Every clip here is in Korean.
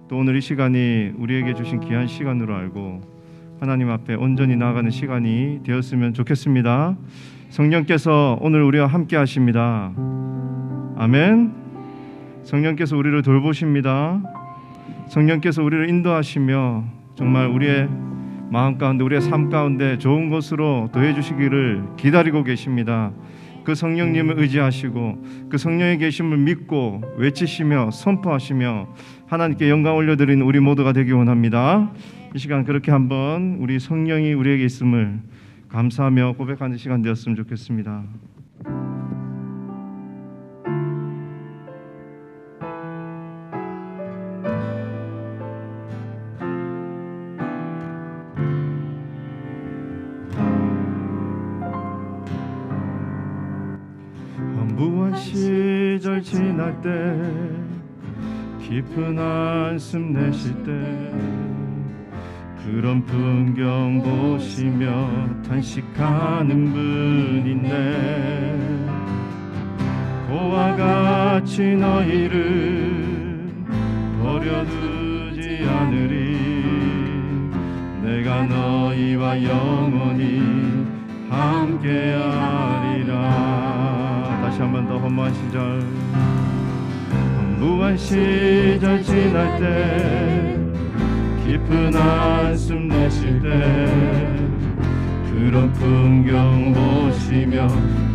또 오늘 이 시간이 우리에게 주신 귀한 시간으로 알고 하나님 앞에 온전히 나아가는 시간이 되었으면 좋겠습니다. 성령께서 오늘 우리와 함께 하십니다. 아멘. 성령께서 우리를 돌보십니다. 성령께서 우리를 인도하시며 정말 우리의 마음 가운데, 우리의 삶 가운데 좋은 것으로 더해 주시기를 기다리고 계십니다. 그 성령님을 의지하시고 그 성령의 계심을 믿고 외치시며 선포하시며 하나님께 영광 올려드리는 우리 모두가 되기 원합니다. 이 시간 그렇게 한번 우리 성령이 우리에게 있음을 감사하며 고백하는 시간 되었으면 좋겠습니다. 무한 시절 지날 때 깊은 한숨 내쉴 때 그런 풍경 보시며 탄식하는 분인데 고와 같이 너희를 버려두지 않으리 내가 너희와 영원히 함께하리라. 다시 한 번 더. 허무한 시절 지날 때 깊은 한숨 내쉴 때 그런 풍경 보시며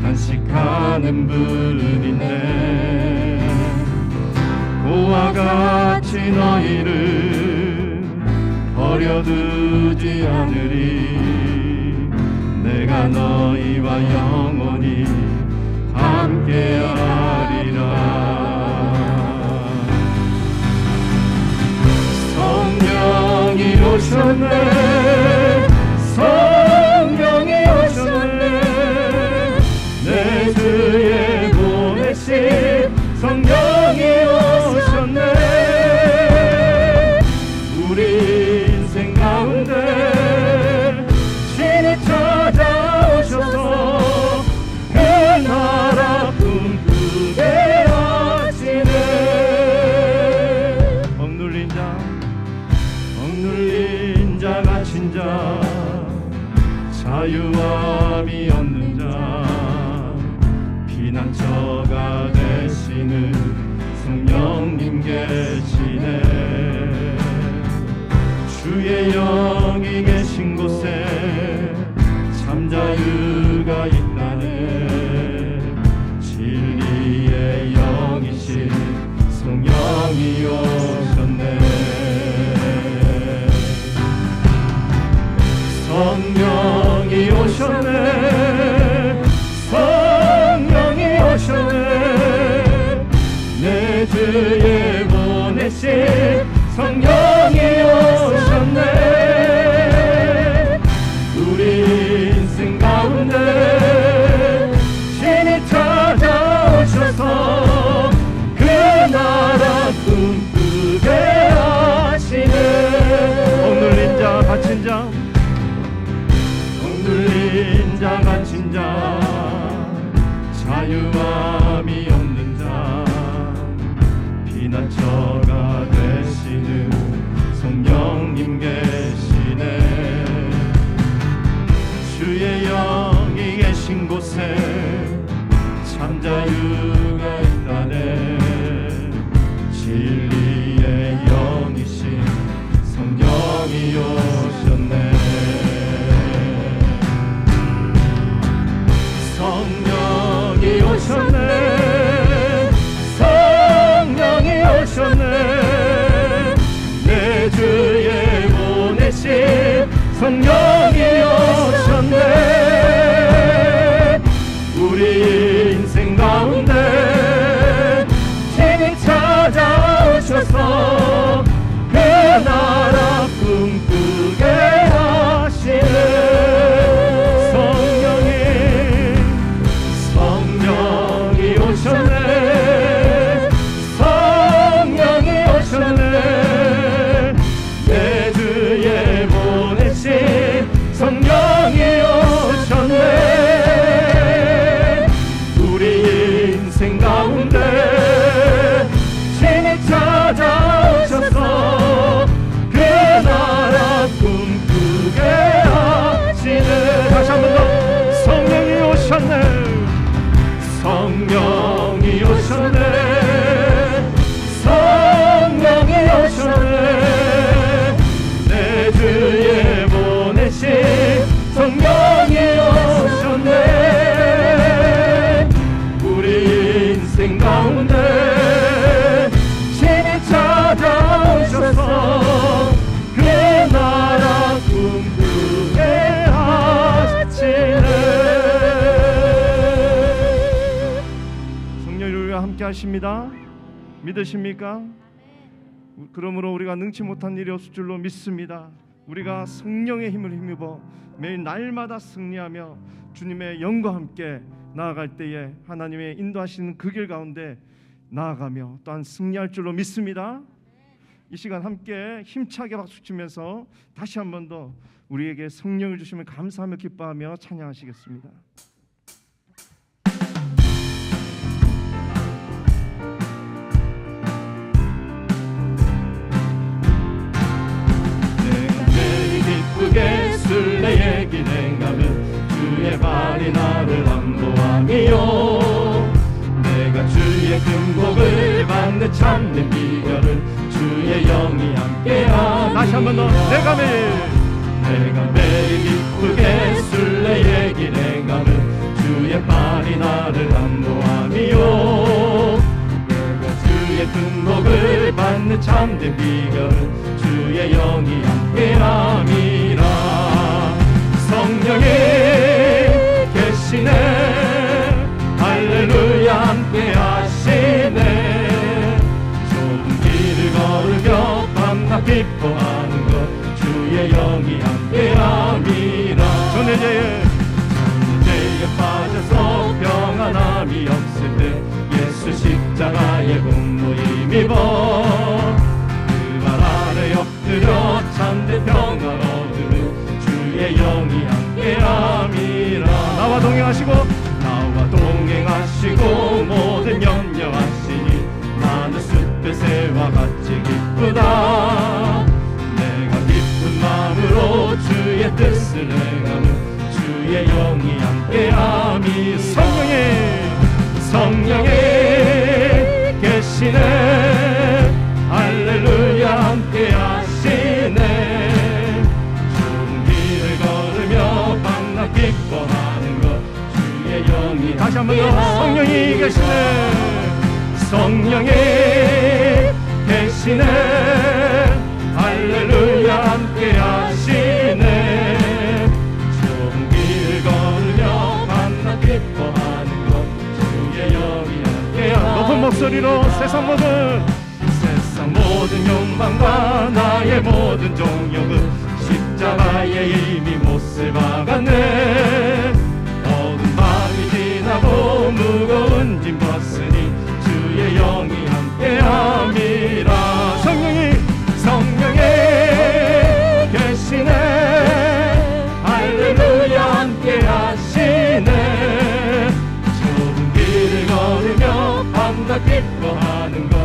탄식하는 분인데 고와 같이 너희를 버려두지 않으리 내가 너희와 영원히 함께하리라. 성령이 오셨네 성령이 오셨네 내 주에 보내신 성령이 오셨네 우리 인생 가운데 신이 찾아오셔서 그 나라 꿈꾸게 하시네. 억눌린 자 갇힌 자 자유함이 없는 자 피난처가 되시는 성령님 계시네. 주의 영이 계신 곳에 참 자유가 있다네. 진리의 영이신 성령이 오셨네. 성령이 오셨네 성령이 오셨네 내 주에 보내신 성령이 오셨네 우리 인생 가운데 신이 찾아오셔서 그 나라 꿈꾸게 하시네. 억눌린 자 갇힌 자 억눌린 자 갇힌 자 자유함이 없는 자 피난처가 되시는 성령님 계시네. 주의 영이 계신 곳에 참 자유가 있다네. 진리의 영이신 성령이 오셨네. 성령이 오셨네 성령이 오셨네 하십니다. 믿으십니까? 그러므로 우리가 능치 못한 일이 없을 줄로 믿습니다. 우리가 성령의 힘을 힘입어 매일 날마다 승리하며 주님의 영과 함께 나아갈 때에 하나님의 인도하시는 그 길 가운데 나아가며 또한 승리할 줄로 믿습니다. 이 시간 함께 힘차게 박수치면서 다시 한 번 더 우리에게 성령을 주시면 감사하며 기뻐하며 찬양하시겠습니다. 기쁘게 순례의 길 행하면 주의 발이 나를 안보함이요 내가 주의 근복을 받는 참된 비결을 주의 영이 함께하니 다시 한 번 더 내가 매일 기쁘게 순례의 길 행하면 주의 발이 나를 안보함이요 내가 주의 근복을 받는 참된 비결을 주의 영이 함께함이라 성령이 계시네 할렐루야 함께하시네 좁은 길을 걸으며 밤낮 기뻐하는 것 주의 영이 함께함이라 전해제에 빠져서 평안함이 없을 때 예수 십자가의 분노 힘입어 엎드려 참된 평화를 얻으는 주의 영이 함께함이라 나와 동행하시고 모든 염려하시니 나는 숲의 새와 같이 기쁘다 내가 기쁜 마음으로 주의 뜻을 행하는 주의 영이 함께함이 성령이 계시네 할렐루야 함께하시네 좋은 길을 걸으며 밤낮 기뻐하는 것 주의 영이 다시 한 번 더 성령이 계시네 할렐루야 함께하시네 좋은 길을 걸으며 밤낮 기뻐하는 것 주의 영이 함께하시네 높은 목소리로 세상 모든 욕망과 나의 모든 정욕은 십자가에 이미 못을 박았네 어두운 밤이 지나고 무거운 짐 벗으니 주의 영이 함께함이라 성령이 계시네 할렐루야 함께하시네 좁은 길을 걸으며 밤낮 기뻐하는 것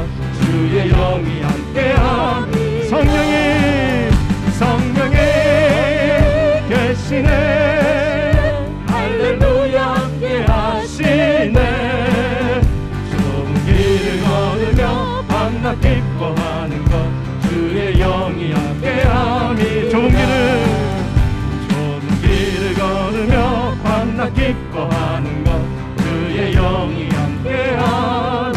주의 영이 함께함이 성령이 계시네 할렐루야 함께하시네 좁은 길을 걸으며 밤낮 기뻐하는 것 주의 영이 함께함이 좁은 길을 걸으며 밤낮 기뻐하는 것 주의 영이 함께함이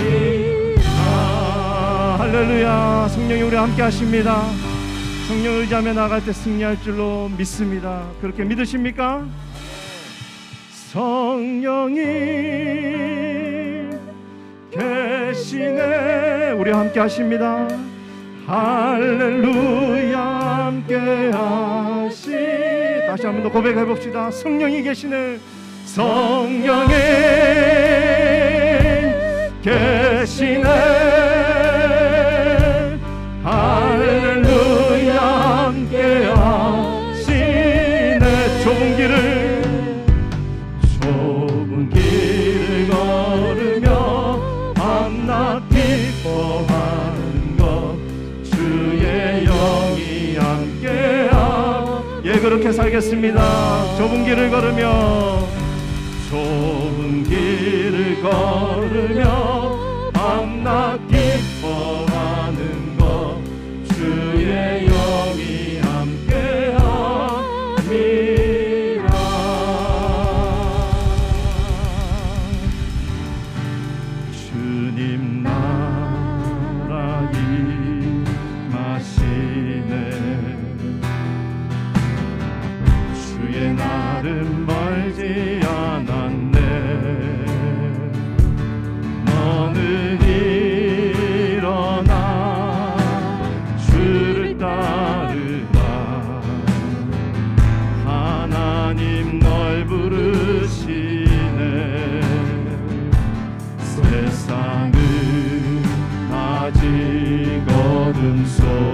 할렐루야. 성령이 우리와 함께 하십니다. 성령을 의지하며 나아갈 때 승리할 줄로 믿습니다. 그렇게 믿으십니까? 성령이 계시네 우리와 함께 하십니다. 할렐루야 함께 하시 다시 한 번 더 고백해 봅시다. 성령이 계시네 성령이 계시네 할렐루야 함께 하시네 좁은 길을 걸으며 밤낮 기뻐하는 것 주의 영이 함께하 예 그렇게 살겠습니다. 좁은 길을 걸으며 밤낮 기뻐하는 것 주의 영이 함께함이라 주님 나라 임하시네 주의 날은 멀지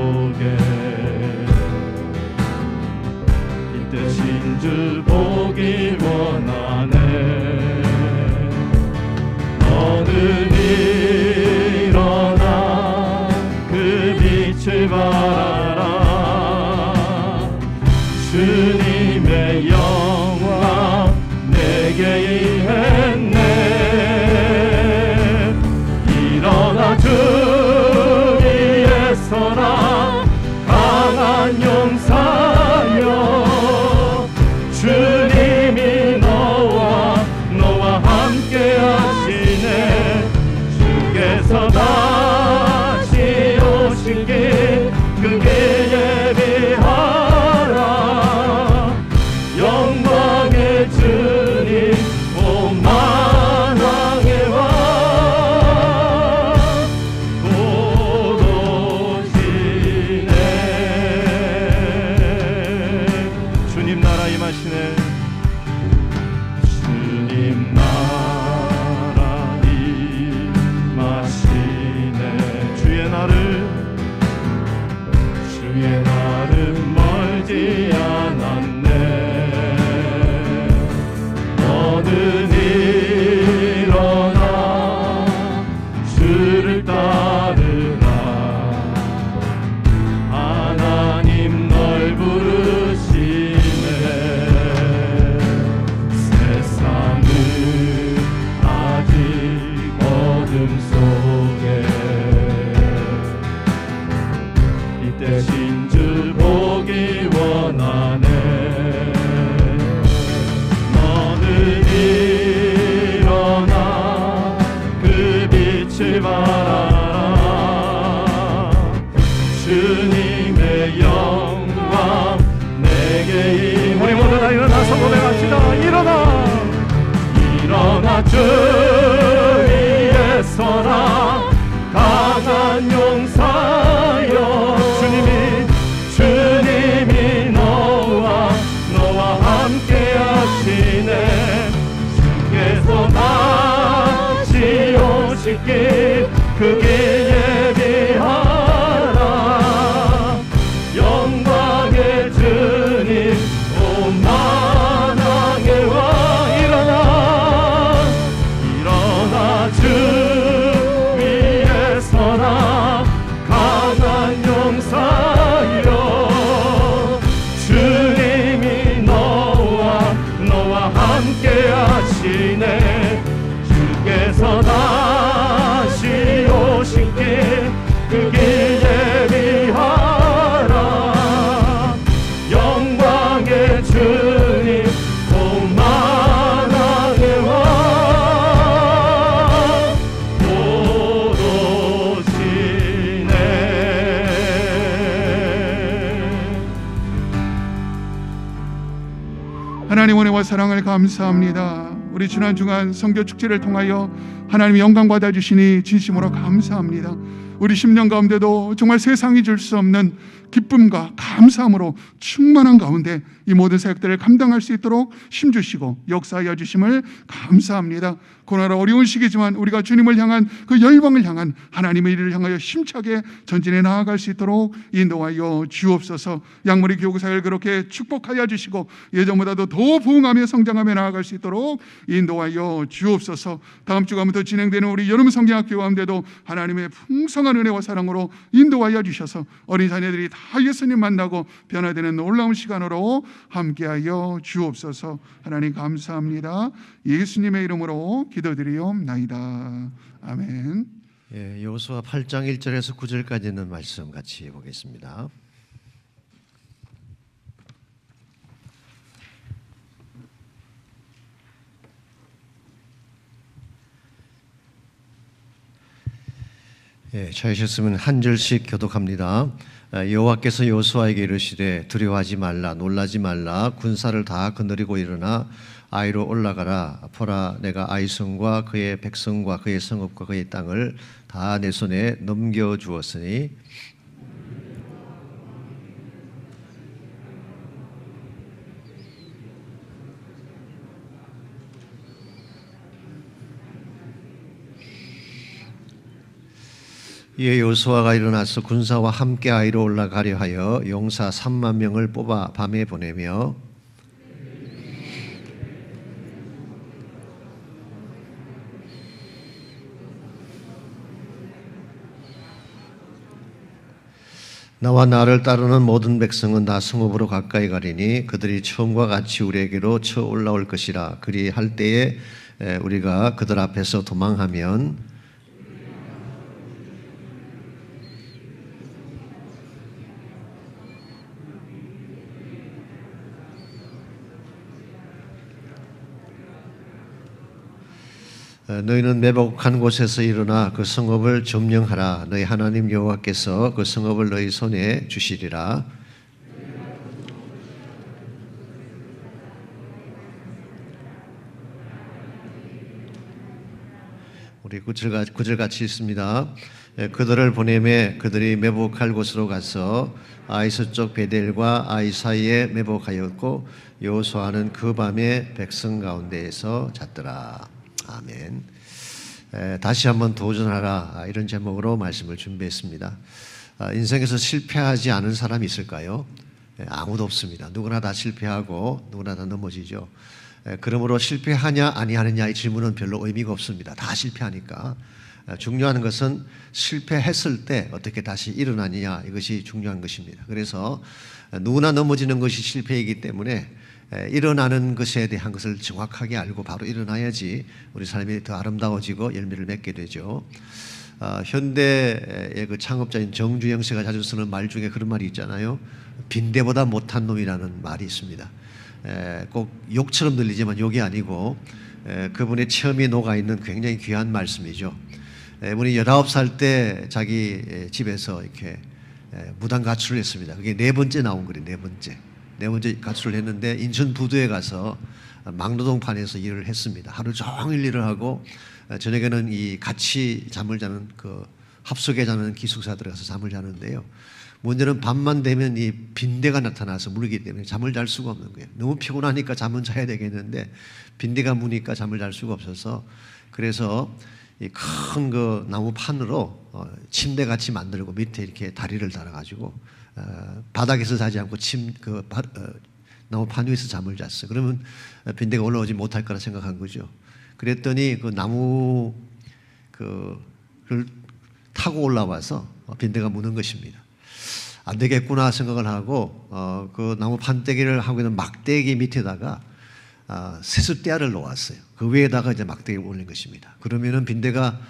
속에 빛대신 주 보기 원하네. 너는 일어나 그 빛을 바라라. 주님의 영광 내게 임했네. 일어나 주 위에 서라. 강한 용사여, 주님이 너와 함께 하시네. 주께서 다시 오신 길 그게 예비하라. 영광의 주님 온 만왕의 왕 곧 오시네. 주님 나라 임하시네. 주님 나라 임하시네. 주의 날은 멀지 않았네. 너는 일어나 주를 따르라. 하나님 널 부르시네. 세상은 아직 어둠 속에 빛대신 주 보기 원하네. 너는 일어나 그 빛을 바라라. 주님의 영광 내게 임해. 우리 모두 다 일어나서 고백합시다. 일어나 주 위에 서라. 강한 용사여, 주님이 너와 함께 하시네. 주께서 다시 오실 길 그게 예비하라. 영광의 주님 온 만왕의 왕. 일어나 주 위에 서라. 강한 용사여, 주님이 너와 함께 하시네. 주께서 다시 오신 길 그게 예비하라. 영광의 주님 온 만왕의 왕 곧 오시네. 하나님 은혜와 사랑을 감사합니다. 우리 지난 주간 성교 축제를 통하여 하나님 영광 받아주시니 진심으로 감사합니다. 우리 10년 가운데도 정말 세상이 줄 수 없는 기쁨과 감사함으로 충만한 가운데 이 모든 사역들을 감당할 수 있도록 힘주시고 역사하여 주심을 감사합니다. 고난의 어려운 시기지만 우리가 주님을 향한 그 열방을 향한 하나님의 일을 향하여 힘차게 전진해 나아갈 수 있도록 인도하여 주옵소서. 양머리 교구사를 그렇게 축복하여 주시고 예전보다도 더 부흥하며 성장하며 나아갈 수 있도록 인도하여 주옵소서. 다음 주간부터 진행되는 우리 여름 성경학교 가운데도 하나님의 풍성한 은혜와 사랑으로 인도하여 주셔서 어린 자녀들이 다 예수님 만나고 변화되는 놀라운 시간으로 함께하여 주옵소서. 하나님 감사합니다. 예수님의 이름으로 기도드리옵나이다. 아멘. 예, 여호수아 8장 1절에서 9절까지 있는 말씀 같이 보겠습니다. 예, 찾으셨으면 한 절씩 교독합니다. 여호와께서 여호수아에게 이르시되 두려워하지 말라 놀라지 말라 군사를 다 거느리고 일어나 아이로 올라가라. 보라 내가 아이 성과 그의 백성과 그의 성읍과 그의 땅을 다 내 손에 넘겨주었으니 이에 요수아가 일어나서 군사와 함께 아이로 올라가려 하여 용사 3만 명을 뽑아 밤에 보내며 나와 나를 따르는 모든 백성은 다 성읍으로 가까이 가리니 그들이 처음과 같이 우리에게로 쳐 올라올 것이라. 그리할 때에 우리가 그들 앞에서 도망하면 너희는 매복한 곳에서 일어나 그 성읍을 점령하라. 너희 하나님 여호와께서 그 성읍을 너희 손에 주시리라. 우리 구절 같이 있습니다. 그들을 보내매 그들이 매복할 곳으로 가서 아이 서쪽 베델과 아이 사이에 매복하였고 여호수아는 그 밤에 백성 가운데에서 잤더라. 아멘. 다시 한번 도전하라, 이런 제목으로 말씀을 준비했습니다. 인생에서 실패하지 않은 사람이 있을까요? 아무도 없습니다. 누구나 다 실패하고 누구나 다 넘어지죠. 그러므로 실패하냐 아니하느냐 이 질문은 별로 의미가 없습니다. 다 실패하니까. 중요한 것은 실패했을 때 어떻게 다시 일어나느냐, 이것이 중요한 것입니다. 그래서 누구나 넘어지는 것이 실패이기 때문에 일어나는 것에 대한 것을 정확하게 알고 바로 일어나야지 우리 삶이 더 아름다워지고 열매를 맺게 되죠. 현대의 그 창업자인 정주영 씨가 자주 쓰는 말 중에 그런 말이 있잖아요. 빈대보다 못한 놈이라는 말이 있습니다. 꼭 욕처럼 들리지만 욕이 아니고 그분의 체험이 녹아있는 굉장히 귀한 말씀이죠. 이분이 19살 때 자기 집에서 이렇게 무당 가출을 했습니다. 그게 네 번째 나온 거예요. 네 번째 가출을 했는데 인천 부두에 가서 막노동판에서 일을 했습니다. 하루 종일 일을 하고 저녁에는 이 같이 잠을 자는 그 합석에 자는 기숙사 들어가서 잠을 자는데요. 문제는 밤만 되면 이 빈대가 나타나서 물기 때문에 잠을 잘 수가 없는 거예요. 너무 피곤하니까 잠은 자야 되겠는데 빈대가 무니까 잠을 잘 수가 없어서, 그래서 이 큰 그 나무 판으로 침대 같이 만들고 밑에 이렇게 다리를 달아가지고 바닥에서 자지 않고 나무 판 위에서 잠을 잤어요. 그러면 빈대가 올라오지 못할 거라 생각한 거죠. 그랬더니 그 나무 그를 타고 올라와서 빈대가 무는 것입니다. 안 되겠구나 생각을 하고 그 나무 판때기를 하고 있는 막대기 밑에다가 세숫대야를 놓았어요. 그 위에다가 이제 막대기를 올린 것입니다. 그러면은 빈대가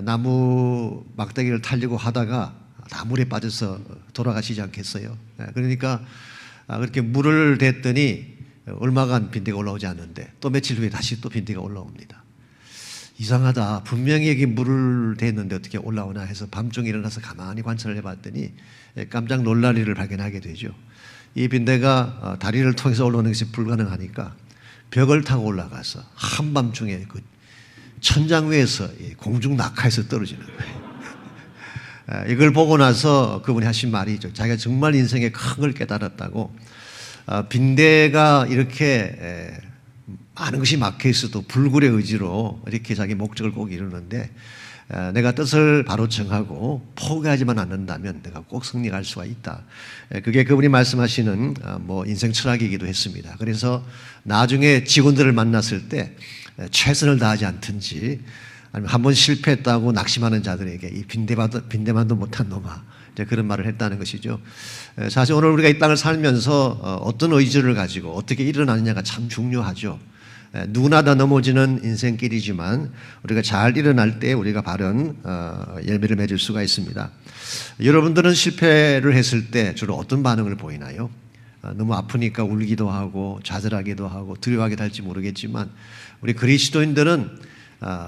나무 막대기를 타려고 하다가 다 물에 빠져서 돌아가시지 않겠어요? 그러니까 그렇게 물을 댔더니 얼마간 빈대가 올라오지 않는데 또 며칠 후에 다시 또 빈대가 올라옵니다. 이상하다. 분명히 여기 물을 댔는데 어떻게 올라오나 해서 밤중에 일어나서 가만히 관찰을 해봤더니 깜짝 놀랄 일을 발견하게 되죠. 이 빈대가 다리를 통해서 올라오는 것이 불가능하니까 벽을 타고 올라가서 한밤중에 그 천장 위에서 공중 낙하해서 떨어지는 거예요. 이걸 보고 나서 그분이 하신 말이 있죠. 자기가 정말 인생에 큰 걸 깨달았다고. 빈대가 이렇게 많은 것이 막혀 있어도 불굴의 의지로 이렇게 자기 목적을 꼭 이루는데 내가 뜻을 바로 정하고 포기하지만 않는다면 내가 꼭 승리할 수가 있다. 그게 그분이 말씀하시는 뭐 인생 철학이기도 했습니다. 그래서 나중에 직원들을 만났을 때 최선을 다하지 않든지 아니면 한번 실패했다고 낙심하는 자들에게 이 빈대만도 못한 놈아, 이제 그런 말을 했다는 것이죠. 사실 오늘 우리가 이 땅을 살면서 어떤 의지를 가지고 어떻게 일어나느냐가 참 중요하죠. 누구나 다 넘어지는 인생길이지만 우리가 잘 일어날 때 우리가 바른 열매를 맺을 수가 있습니다. 여러분들은 실패를 했을 때 주로 어떤 반응을 보이나요? 너무 아프니까 울기도 하고 좌절하기도 하고 두려워하기도 할지 모르겠지만 우리 그리스도인들은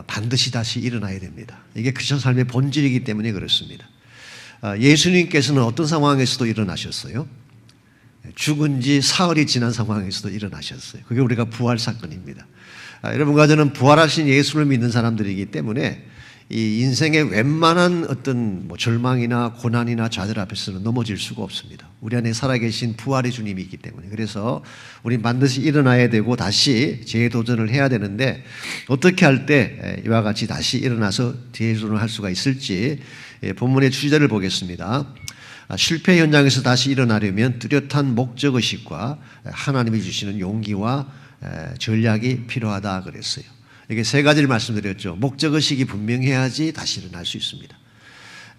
반드시 다시 일어나야 됩니다. 이게 크리스천 삶의 본질이기 때문에 그렇습니다. 예수님께서는 어떤 상황에서도 일어나셨어요? 죽은 지 사흘이 지난 상황에서도 일어나셨어요. 그게 우리가 부활 사건입니다. 여러분과 저는 부활하신 예수를 믿는 사람들이기 때문에 이 인생의 웬만한 어떤 뭐 절망이나 고난이나 좌절 앞에서는 넘어질 수가 없습니다. 우리 안에 살아계신 부활의 주님이 있기 때문에. 그래서 우리 반드시 일어나야 되고 다시 재도전을 해야 되는데 어떻게 할 때 이와 같이 다시 일어나서 재도전을 할 수가 있을지 본문의 주제를 보겠습니다. 실패 현장에서 다시 일어나려면 뚜렷한 목적의식과 하나님이 주시는 용기와 전략이 필요하다 그랬어요. 이게 세 가지를 말씀드렸죠. 목적의식이 분명해야지 다시 일어날 수 있습니다.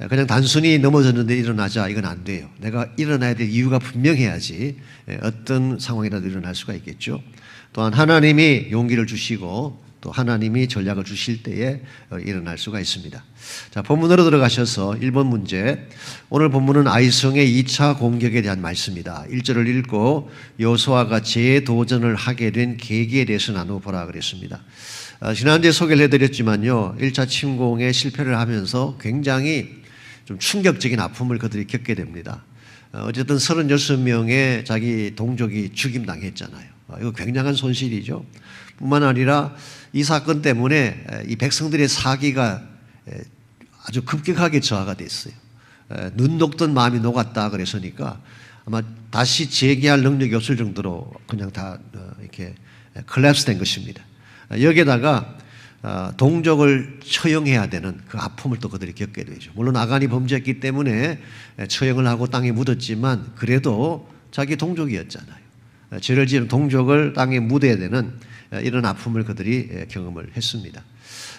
그냥 단순히 넘어졌는데 일어나자 이건 안 돼요. 내가 일어나야 될 이유가 분명해야지 어떤 상황이라도 일어날 수가 있겠죠. 또한 하나님이 용기를 주시고 또 하나님이 전략을 주실 때에 일어날 수가 있습니다. 자, 본문으로 들어가셔서 1번 문제. 오늘 본문은 아이성의 2차 공격에 대한 말씀입니다. 1절을 읽고 여호수아가 재도전을 하게 된 계기에 대해서 나눠보라 그랬습니다. 지난주에 소개를 해드렸지만요, 1차 침공에 실패를 하면서 굉장히 좀 충격적인 아픔을 그들이 겪게 됩니다. 어쨌든 36명의 자기 동족이 죽임당했잖아요. 이거 굉장한 손실이죠. 뿐만 아니라 이 사건 때문에 이 백성들의 사기가 아주 급격하게 저하가 됐어요. 눈 녹던 마음이 녹았다 그래서니까 아마 다시 재기할 능력이 없을 정도로 그냥 다 이렇게 콜랩스 된 것입니다. 여기에다가 동족을 처형해야 되는 그 아픔을 또 그들이 겪게 되죠. 물론 아간이 범죄했기 때문에 처형을 하고 땅에 묻었지만 그래도 자기 동족이었잖아요. 죄를 지은 동족을 땅에 묻어야 되는 이런 아픔을 그들이 경험을 했습니다.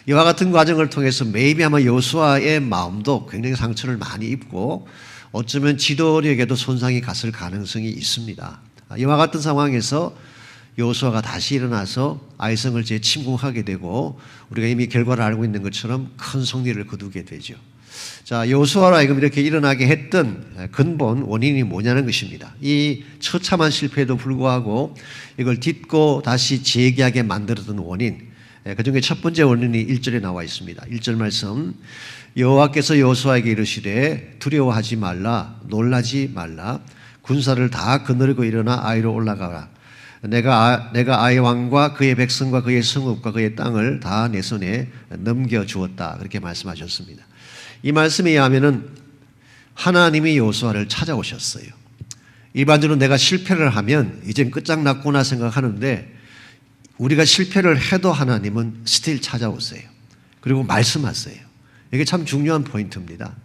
이와 같은 과정을 통해서 매입이 아마 여호수아의 마음도 굉장히 상처를 많이 입고 어쩌면 지도력에도 손상이 갔을 가능성이 있습니다. 이와 같은 상황에서 여호수아가 다시 일어나서 아이성을 재침공하게 되고 우리가 이미 결과를 알고 있는 것처럼 큰 승리를 거두게 되죠. 자, 여호수아로 하여금 이렇게 일어나게 했던 근본 원인이 뭐냐는 것입니다. 이 처참한 실패에도 불구하고 이걸 딛고 다시 재기하게 만들었던 원인, 그 중에 첫 번째 원인이 1절에 나와 있습니다. 1절 말씀, 여호와께서 여호수아에게 이르시되 두려워하지 말라, 놀라지 말라, 군사를 다 거느리고 일어나 아이로 올라가라. 내가 아이 왕과 그의 백성과 그의 성읍과 그의 땅을 다 내 손에 넘겨주었다. 그렇게 말씀하셨습니다. 이 말씀에 의하면은 하나님이 여호수아를 찾아오셨어요. 일반적으로 내가 실패를 하면 이젠 끝장났구나 생각하는데 우리가 실패를 해도 하나님은 스틸 찾아오세요. 그리고 말씀하세요. 이게 참 중요한 포인트입니다.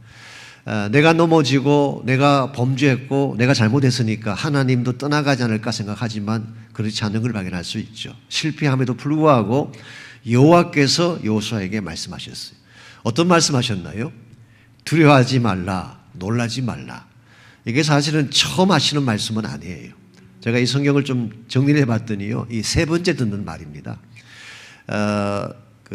내가 넘어지고 내가 범죄했고 내가 잘못했으니까 하나님도 떠나가지 않을까 생각하지만 그렇지 않은 걸 발견할 수 있죠. 실패함에도 불구하고 여호와께서 여호수아에게 말씀하셨어요. 어떤 말씀하셨나요? 두려워하지 말라, 놀라지 말라. 이게 사실은 처음 하시는 말씀은 아니에요. 제가 이 성경을 좀 정리를 해봤더니요, 이 세 번째 듣는 말입니다.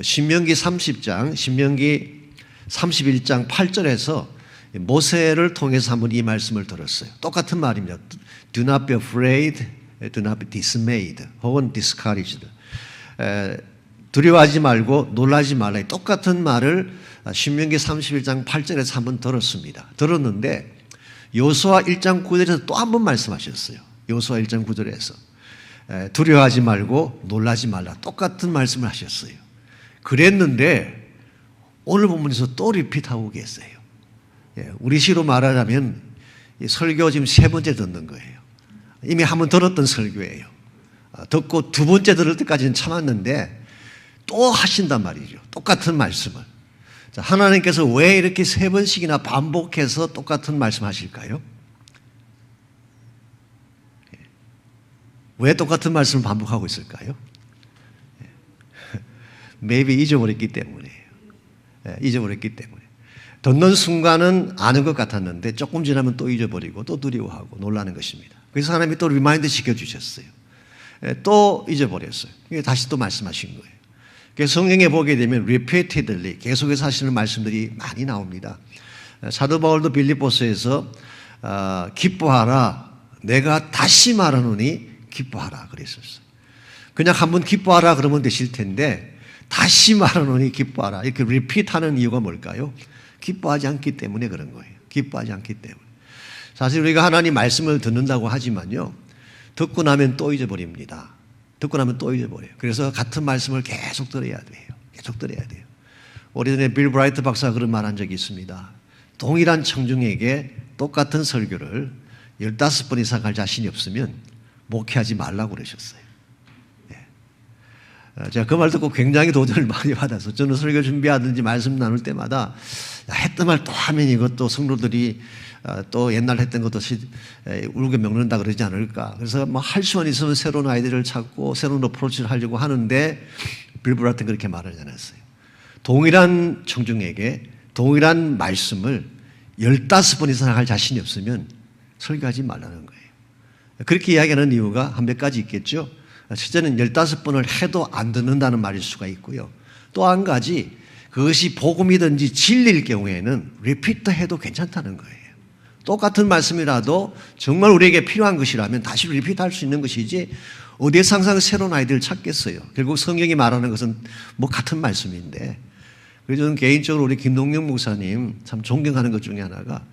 신명기 30장, 신명기 31장 8절에서 모세를 통해서 한번 이 말씀을 들었어요. 똑같은 말입니다. Do not be afraid, do not be dismayed, 혹은 discouraged. 두려워하지 말고 놀라지 말라. 똑같은 말을 신명기 31장 8절에서 한번 들었습니다. 들었는데 여호수아 1장 9절에서 또 한 번 말씀하셨어요. 여호수아 1장 9절에서 두려워하지 말고 놀라지 말라. 똑같은 말씀을 하셨어요. 그랬는데 오늘 본문에서 또 리핏하고 계세요. 우리 시로 말하자면 설교 지금 세 번째 듣는 거예요. 이미 한 번 들었던 설교예요. 듣고 두 번째 들을 때까지는 참았는데 또 하신단 말이죠. 똑같은 말씀을. 자, 하나님께서 왜 이렇게 세 번씩이나 반복해서 똑같은 말씀 하실까요? 왜 똑같은 말씀을 반복하고 있을까요? maybe 잊어버렸기 때문이에요. 잊어버렸기 때문에. 듣는 순간은 아는 것 같았는데 조금 지나면 또 잊어버리고 또 두려워하고 놀라는 것입니다. 그래서 하나님이 또 리마인드 시켜주셨어요. 또 잊어버렸어요. 다시 또 말씀하신 거예요. 그래서 성경에 보게 되면 repeatedly 계속해서 하시는 말씀들이 많이 나옵니다. 사도 바울도 빌립보서에서 기뻐하라, 내가 다시 말하노니 기뻐하라 그랬었어요. 그냥 한번 기뻐하라 그러면 되실 텐데 다시 말하노니 기뻐하라 이렇게 repeat하는 이유가 뭘까요? 기뻐하지 않기 때문에 그런 거예요. 기뻐하지 않기 때문에. 사실 우리가 하나님 말씀을 듣는다고 하지만요, 듣고 나면 또 잊어버립니다. 듣고 나면 또 잊어버려요. 그래서 같은 말씀을 계속 들어야 돼요. 계속 들어야 돼요. 오래전에 빌 브라이트 박사가 그런 말 한 적이 있습니다. 동일한 청중에게 똑같은 설교를 15번 이상 할 자신이 없으면 목회하지 말라고 그러셨어요. 제가 그 말 듣고 굉장히 도전을 많이 받아서 저는 설교 준비하든지 말씀 나눌 때마다 했던 말 또 하면 이것도 성도들이 또 옛날 했던 것도 울고 먹는다 그러지 않을까. 그래서 뭐 할 수만 있으면 새로운 아이디어를 찾고 새로운 어프로치를 하려고 하는데 빌 브라이트는 그렇게 말을 해놨어요. 동일한 청중에게 동일한 말씀을 15번 이상 할 자신이 없으면 설교하지 말라는 거예요. 그렇게 이야기하는 이유가 한 몇 가지 있겠죠. 첫째는 15번을 해도 안 듣는다는 말일 수가 있고요. 또 한 가지, 그것이 복음이든지 진리일 경우에는 리피트 해도 괜찮다는 거예요. 똑같은 말씀이라도 정말 우리에게 필요한 것이라면 다시 리피트 할 수 있는 것이지 어디에서 항상 새로운 아이디어를 찾겠어요. 결국 성경이 말하는 것은 뭐 같은 말씀인데. 그래서 저는 개인적으로 우리 김동영 목사님 참 존경하는 것 중에 하나가,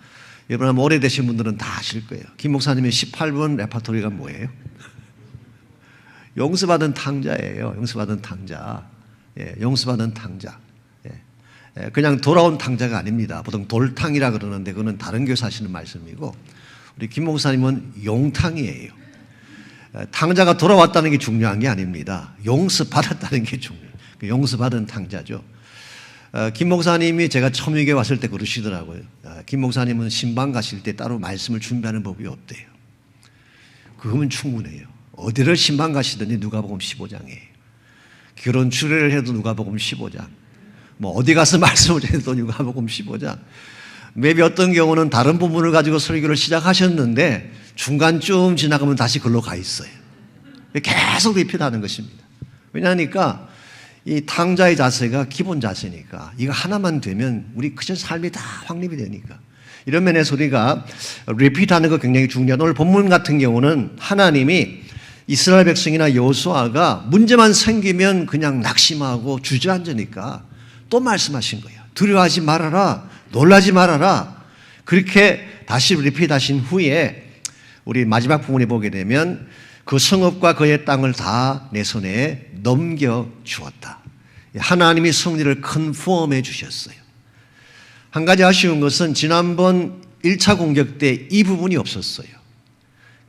여러분 아마 오래되신 분들은 다 아실 거예요. 김 목사님의 18번 레파토리가 뭐예요? 용서받은 탕자예요. 용서받은 탕자. 용서받은 탕자. 그냥 돌아온 탕자가 아닙니다. 보통 돌탕이라 그러는데 그거는 다른 교회 사시는 말씀이고, 우리 김 목사님은 용탕이에요. 탕자가 돌아왔다는 게 중요한 게 아닙니다. 용서받았다는 게 중요해요. 용서받은 탕자죠. 김 목사님이 제가 처음 여기 왔을 때 그러시더라고요. 김 목사님은 신방 가실 때 따로 말씀을 준비하는 법이 없대요. 그거면 충분해요. 어디를 신방 가시더니 누가복음 15장이에요. 결혼 주례를 해도 누가복음 15장. 뭐 어디 가서 말씀을 해도 누가복음 15장. maybe 어떤 경우는 다른 부분을 가지고 설교를 시작하셨는데 중간쯤 지나가면 다시 글로 가 있어요. 계속 리핏하는 것입니다. 왜냐하니까 이 탕자의 자세가 기본 자세니까, 이거 하나만 되면 우리 그저 삶이 다 확립이 되니까. 이런 면에서 우리가 리핏하는 거 굉장히 중요하다. 오늘 본문 같은 경우는 하나님이 이스라엘 백성이나 여호수아가 문제만 생기면 그냥 낙심하고 주저앉으니까 또 말씀하신 거예요. 두려워하지 말아라, 놀라지 말아라. 그렇게 다시 리핏하신 후에 우리 마지막 부분에 보게 되면 그 성읍과 그의 땅을 다 내 손에 넘겨주었다. 하나님이 승리를 컨펌해 주셨어요. 한 가지 아쉬운 것은 지난번 1차 공격 때 이 부분이 없었어요.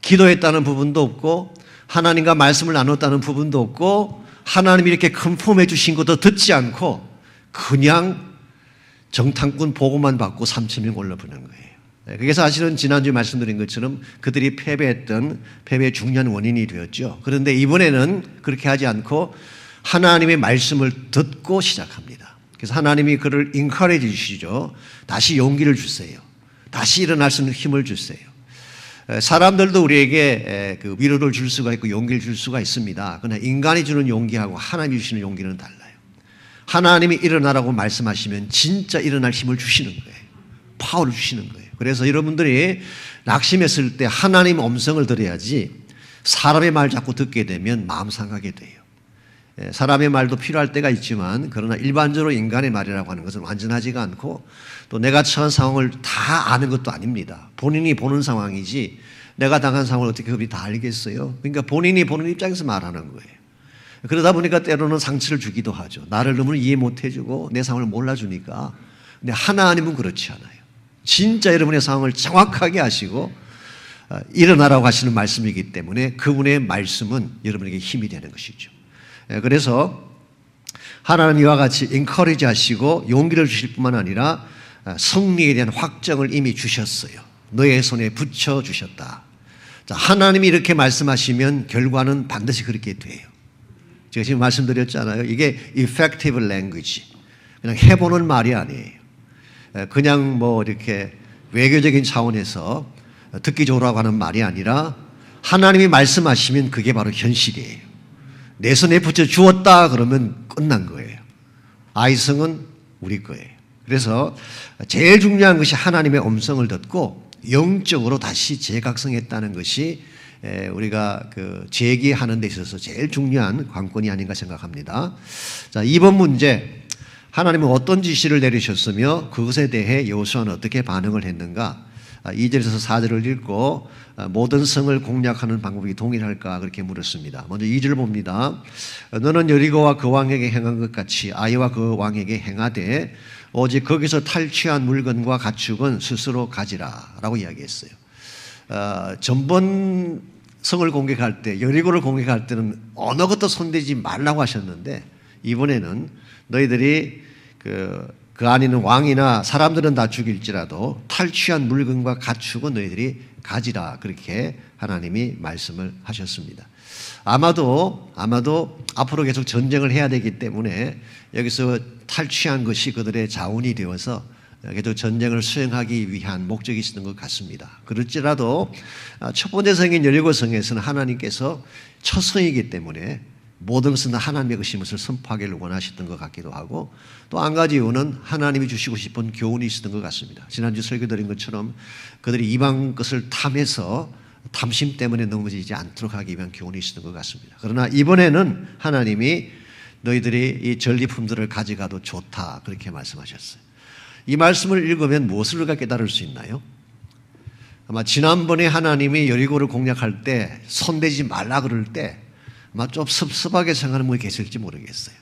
기도했다는 부분도 없고 하나님과 말씀을 나눴다는 부분도 없고 하나님이 이렇게 컨펌해 주신 것도 듣지 않고 그냥 정탐꾼 보고만 받고 3,000명 올라보는 거예요. 그게 사실은 지난주에 말씀드린 것처럼 그들이 패배했던 패배의 중요한 원인이 되었죠. 그런데 이번에는 그렇게 하지 않고 하나님의 말씀을 듣고 시작합니다. 그래서 하나님이 그를 인커리지 주시죠. 다시 용기를 주세요. 다시 일어날 수 있는 힘을 주세요. 사람들도 우리에게 그 위로를 줄 수가 있고 용기를 줄 수가 있습니다. 그러나 인간이 주는 용기하고 하나님이 주시는 용기는 달라요. 하나님이 일어나라고 말씀하시면 진짜 일어날 힘을 주시는 거예요. 파워를 주시는 거예요. 그래서 여러분들이 낙심했을 때 하나님 음성을 들어야지 사람의 말 자꾸 듣게 되면 마음 상하게 돼요. 사람의 말도 필요할 때가 있지만 그러나 일반적으로 인간의 말이라고 하는 것은 완전하지가 않고 또 내가 처한 상황을 다 아는 것도 아닙니다. 본인이 보는 상황이지 내가 당한 상황을 어떻게 그들이 다 알겠어요? 그러니까 본인이 보는 입장에서 말하는 거예요. 그러다 보니까 때로는 상처를 주기도 하죠. 나를 너무 이해 못 해주고 내 상황을 몰라주니까. 근데 하나님은 그렇지 않아요. 진짜 여러분의 상황을 정확하게 하시고 일어나라고 하시는 말씀이기 때문에 그분의 말씀은 여러분에게 힘이 되는 것이죠. 그래서 하나님 이와 같이 인커리지 하시고 용기를 주실 뿐만 아니라 승리에 대한 확정을 이미 주셨어요. 너의 손에 붙여주셨다. 자, 하나님이 이렇게 말씀하시면 결과는 반드시 그렇게 돼요. 제가 지금 말씀드렸잖아요. 이게 effective language. 그냥 해보는 말이 아니에요. 그냥 뭐 이렇게 외교적인 차원에서 듣기 좋으라고 하는 말이 아니라 하나님이 말씀하시면 그게 바로 현실이에요. 내 손에 붙여 주었다 그러면 끝난 거예요. 아이성은 우리 거예요. 그래서 제일 중요한 것이 하나님의 음성을 듣고 영적으로 다시 재각성했다는 것이 우리가 그 제기하는 데 있어서 제일 중요한 관건이 아닌가 생각합니다. 자, 2번 문제. 하나님은 어떤 지시를 내리셨으며 그것에 대해 여호수아는 어떻게 반응을 했는가? 2절에서 4절을 읽고 모든 성을 공략하는 방법이 동일할까 그렇게 물었습니다. 먼저 2절 봅니다. 너는 여리고와 그 왕에게 행한 것 같이 아이와 그 왕에게 행하되 오직 거기서 탈취한 물건과 가축은 스스로 가지라 라고 이야기했어요. 전번 성을 공격할 때, 여리고를 공격할 때는 어느 것도 손대지 말라고 하셨는데 이번에는 너희들이 그 안에는 왕이나 사람들은 다 죽일지라도 탈취한 물건과 가축은 너희들이 가지라 그렇게 하나님이 말씀을 하셨습니다. 아마도 앞으로 계속 전쟁을 해야 되기 때문에 여기서 탈취한 것이 그들의 자원이 되어서 계속 전쟁을 수행하기 위한 목적이 있었던 것 같습니다. 그럴지라도 첫 번째 성인 여리고 성에서는 하나님께서 첫 성이기 때문에 모든 것은 하나님의 것임을 선포하기를 원하셨던 것 같기도 하고 또 한 가지 이유는 하나님이 주시고 싶은 교훈이 있었던 것 같습니다. 지난주 설교드린 것처럼 그들이 이방 것을 탐해서 탐심 때문에 넘어지지 않도록 하기 위한 교훈이 있었던 것 같습니다. 그러나 이번에는 하나님이 너희들이 이 전리품들을 가져가도 좋다 그렇게 말씀하셨어요. 이 말씀을 읽으면 무엇을 우리가 깨달을 수 있나요? 아마 지난번에 하나님이 여리고를 공략할 때 손대지 말라 그럴 때 아마 좀 섭섭하게 생각하는 분이 계실지 모르겠어요.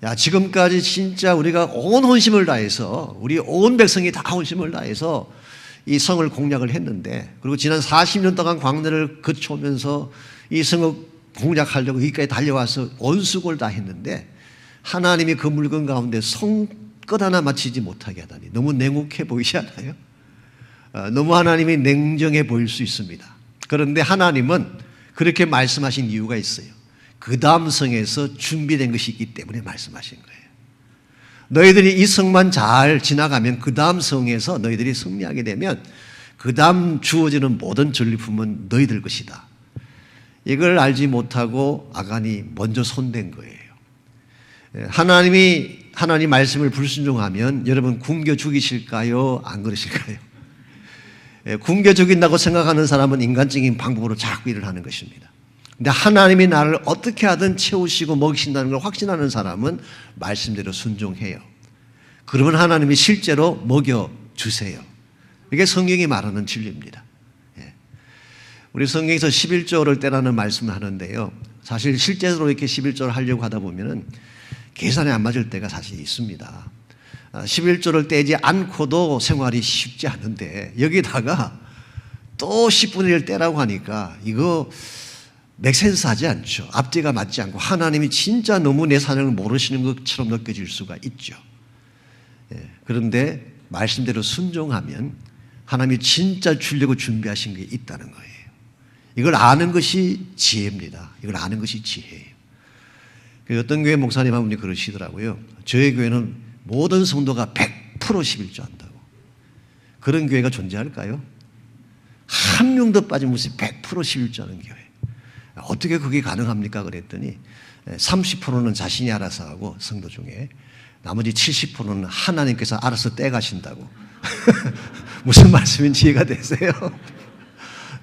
야, 지금까지 진짜 우리가 온 혼심을 다해서 우리 온 백성이 다 혼심을 다해서 이 성을 공략을 했는데 그리고 지난 40년 동안 광야를 거쳐오면서 이 성을 공략하려고 여기까지 달려와서 온 수고를 다 했는데 하나님이 그 물건 가운데 손끝 하나 맞추지 못하게 하다니 너무 냉혹해 보이지 않아요? 너무 하나님이 냉정해 보일 수 있습니다. 그런데 하나님은 그렇게 말씀하신 이유가 있어요. 그 다음 성에서 준비된 것이 있기 때문에 말씀하신 거예요. 너희들이 이 성만 잘 지나가면 그 다음 성에서 너희들이 승리하게 되면 그 다음 주어지는 모든 전리품은 너희들 것이다. 이걸 알지 못하고 아간이 먼저 손댄 거예요. 하나님 말씀을 불순종하면 여러분 굶겨 죽이실까요? 안 그러실까요? 굶겨 죽인다고 생각하는 사람은 인간적인 방법으로 자꾸 일을 하는 것입니다. 근데 하나님이 나를 어떻게 하든 채우시고 먹이신다는 걸 확신하는 사람은 말씀대로 순종해요. 그러면 하나님이 실제로 먹여주세요. 이게 성경이 말하는 진리입니다. 우리 성경에서 11조를 떼라는 말씀을 하는데요. 사실 실제로 이렇게 11조를 하려고 하다 보면은 계산이 안 맞을 때가 사실 있습니다. 11조를 떼지 않고도 생활이 쉽지 않은데 여기다가 또 10분의 1 떼라고 하니까 이거 맥센스 하지 않죠. 앞뒤가 맞지 않고 하나님이 진짜 너무 내 사정을 모르시는 것처럼 느껴질 수가 있죠. 그런데 말씀대로 순종하면 하나님이 진짜 주려고 준비하신 게 있다는 거예요. 이걸 아는 것이 지혜입니다. 이걸 아는 것이 지혜예요. 어떤 교회 목사님 한 분이 그러시더라고요. 저희 교회는 모든 성도가 100% 11조 한다고. 그런 교회가 존재할까요? 한 명도 빠짐없이 100% 11조 하는 교회. 어떻게 그게 가능합니까? 그랬더니 30%는 자신이 알아서 하고 성도 중에 나머지 70%는 하나님께서 알아서 떼가신다고. 무슨 말씀인지 이해가 되세요?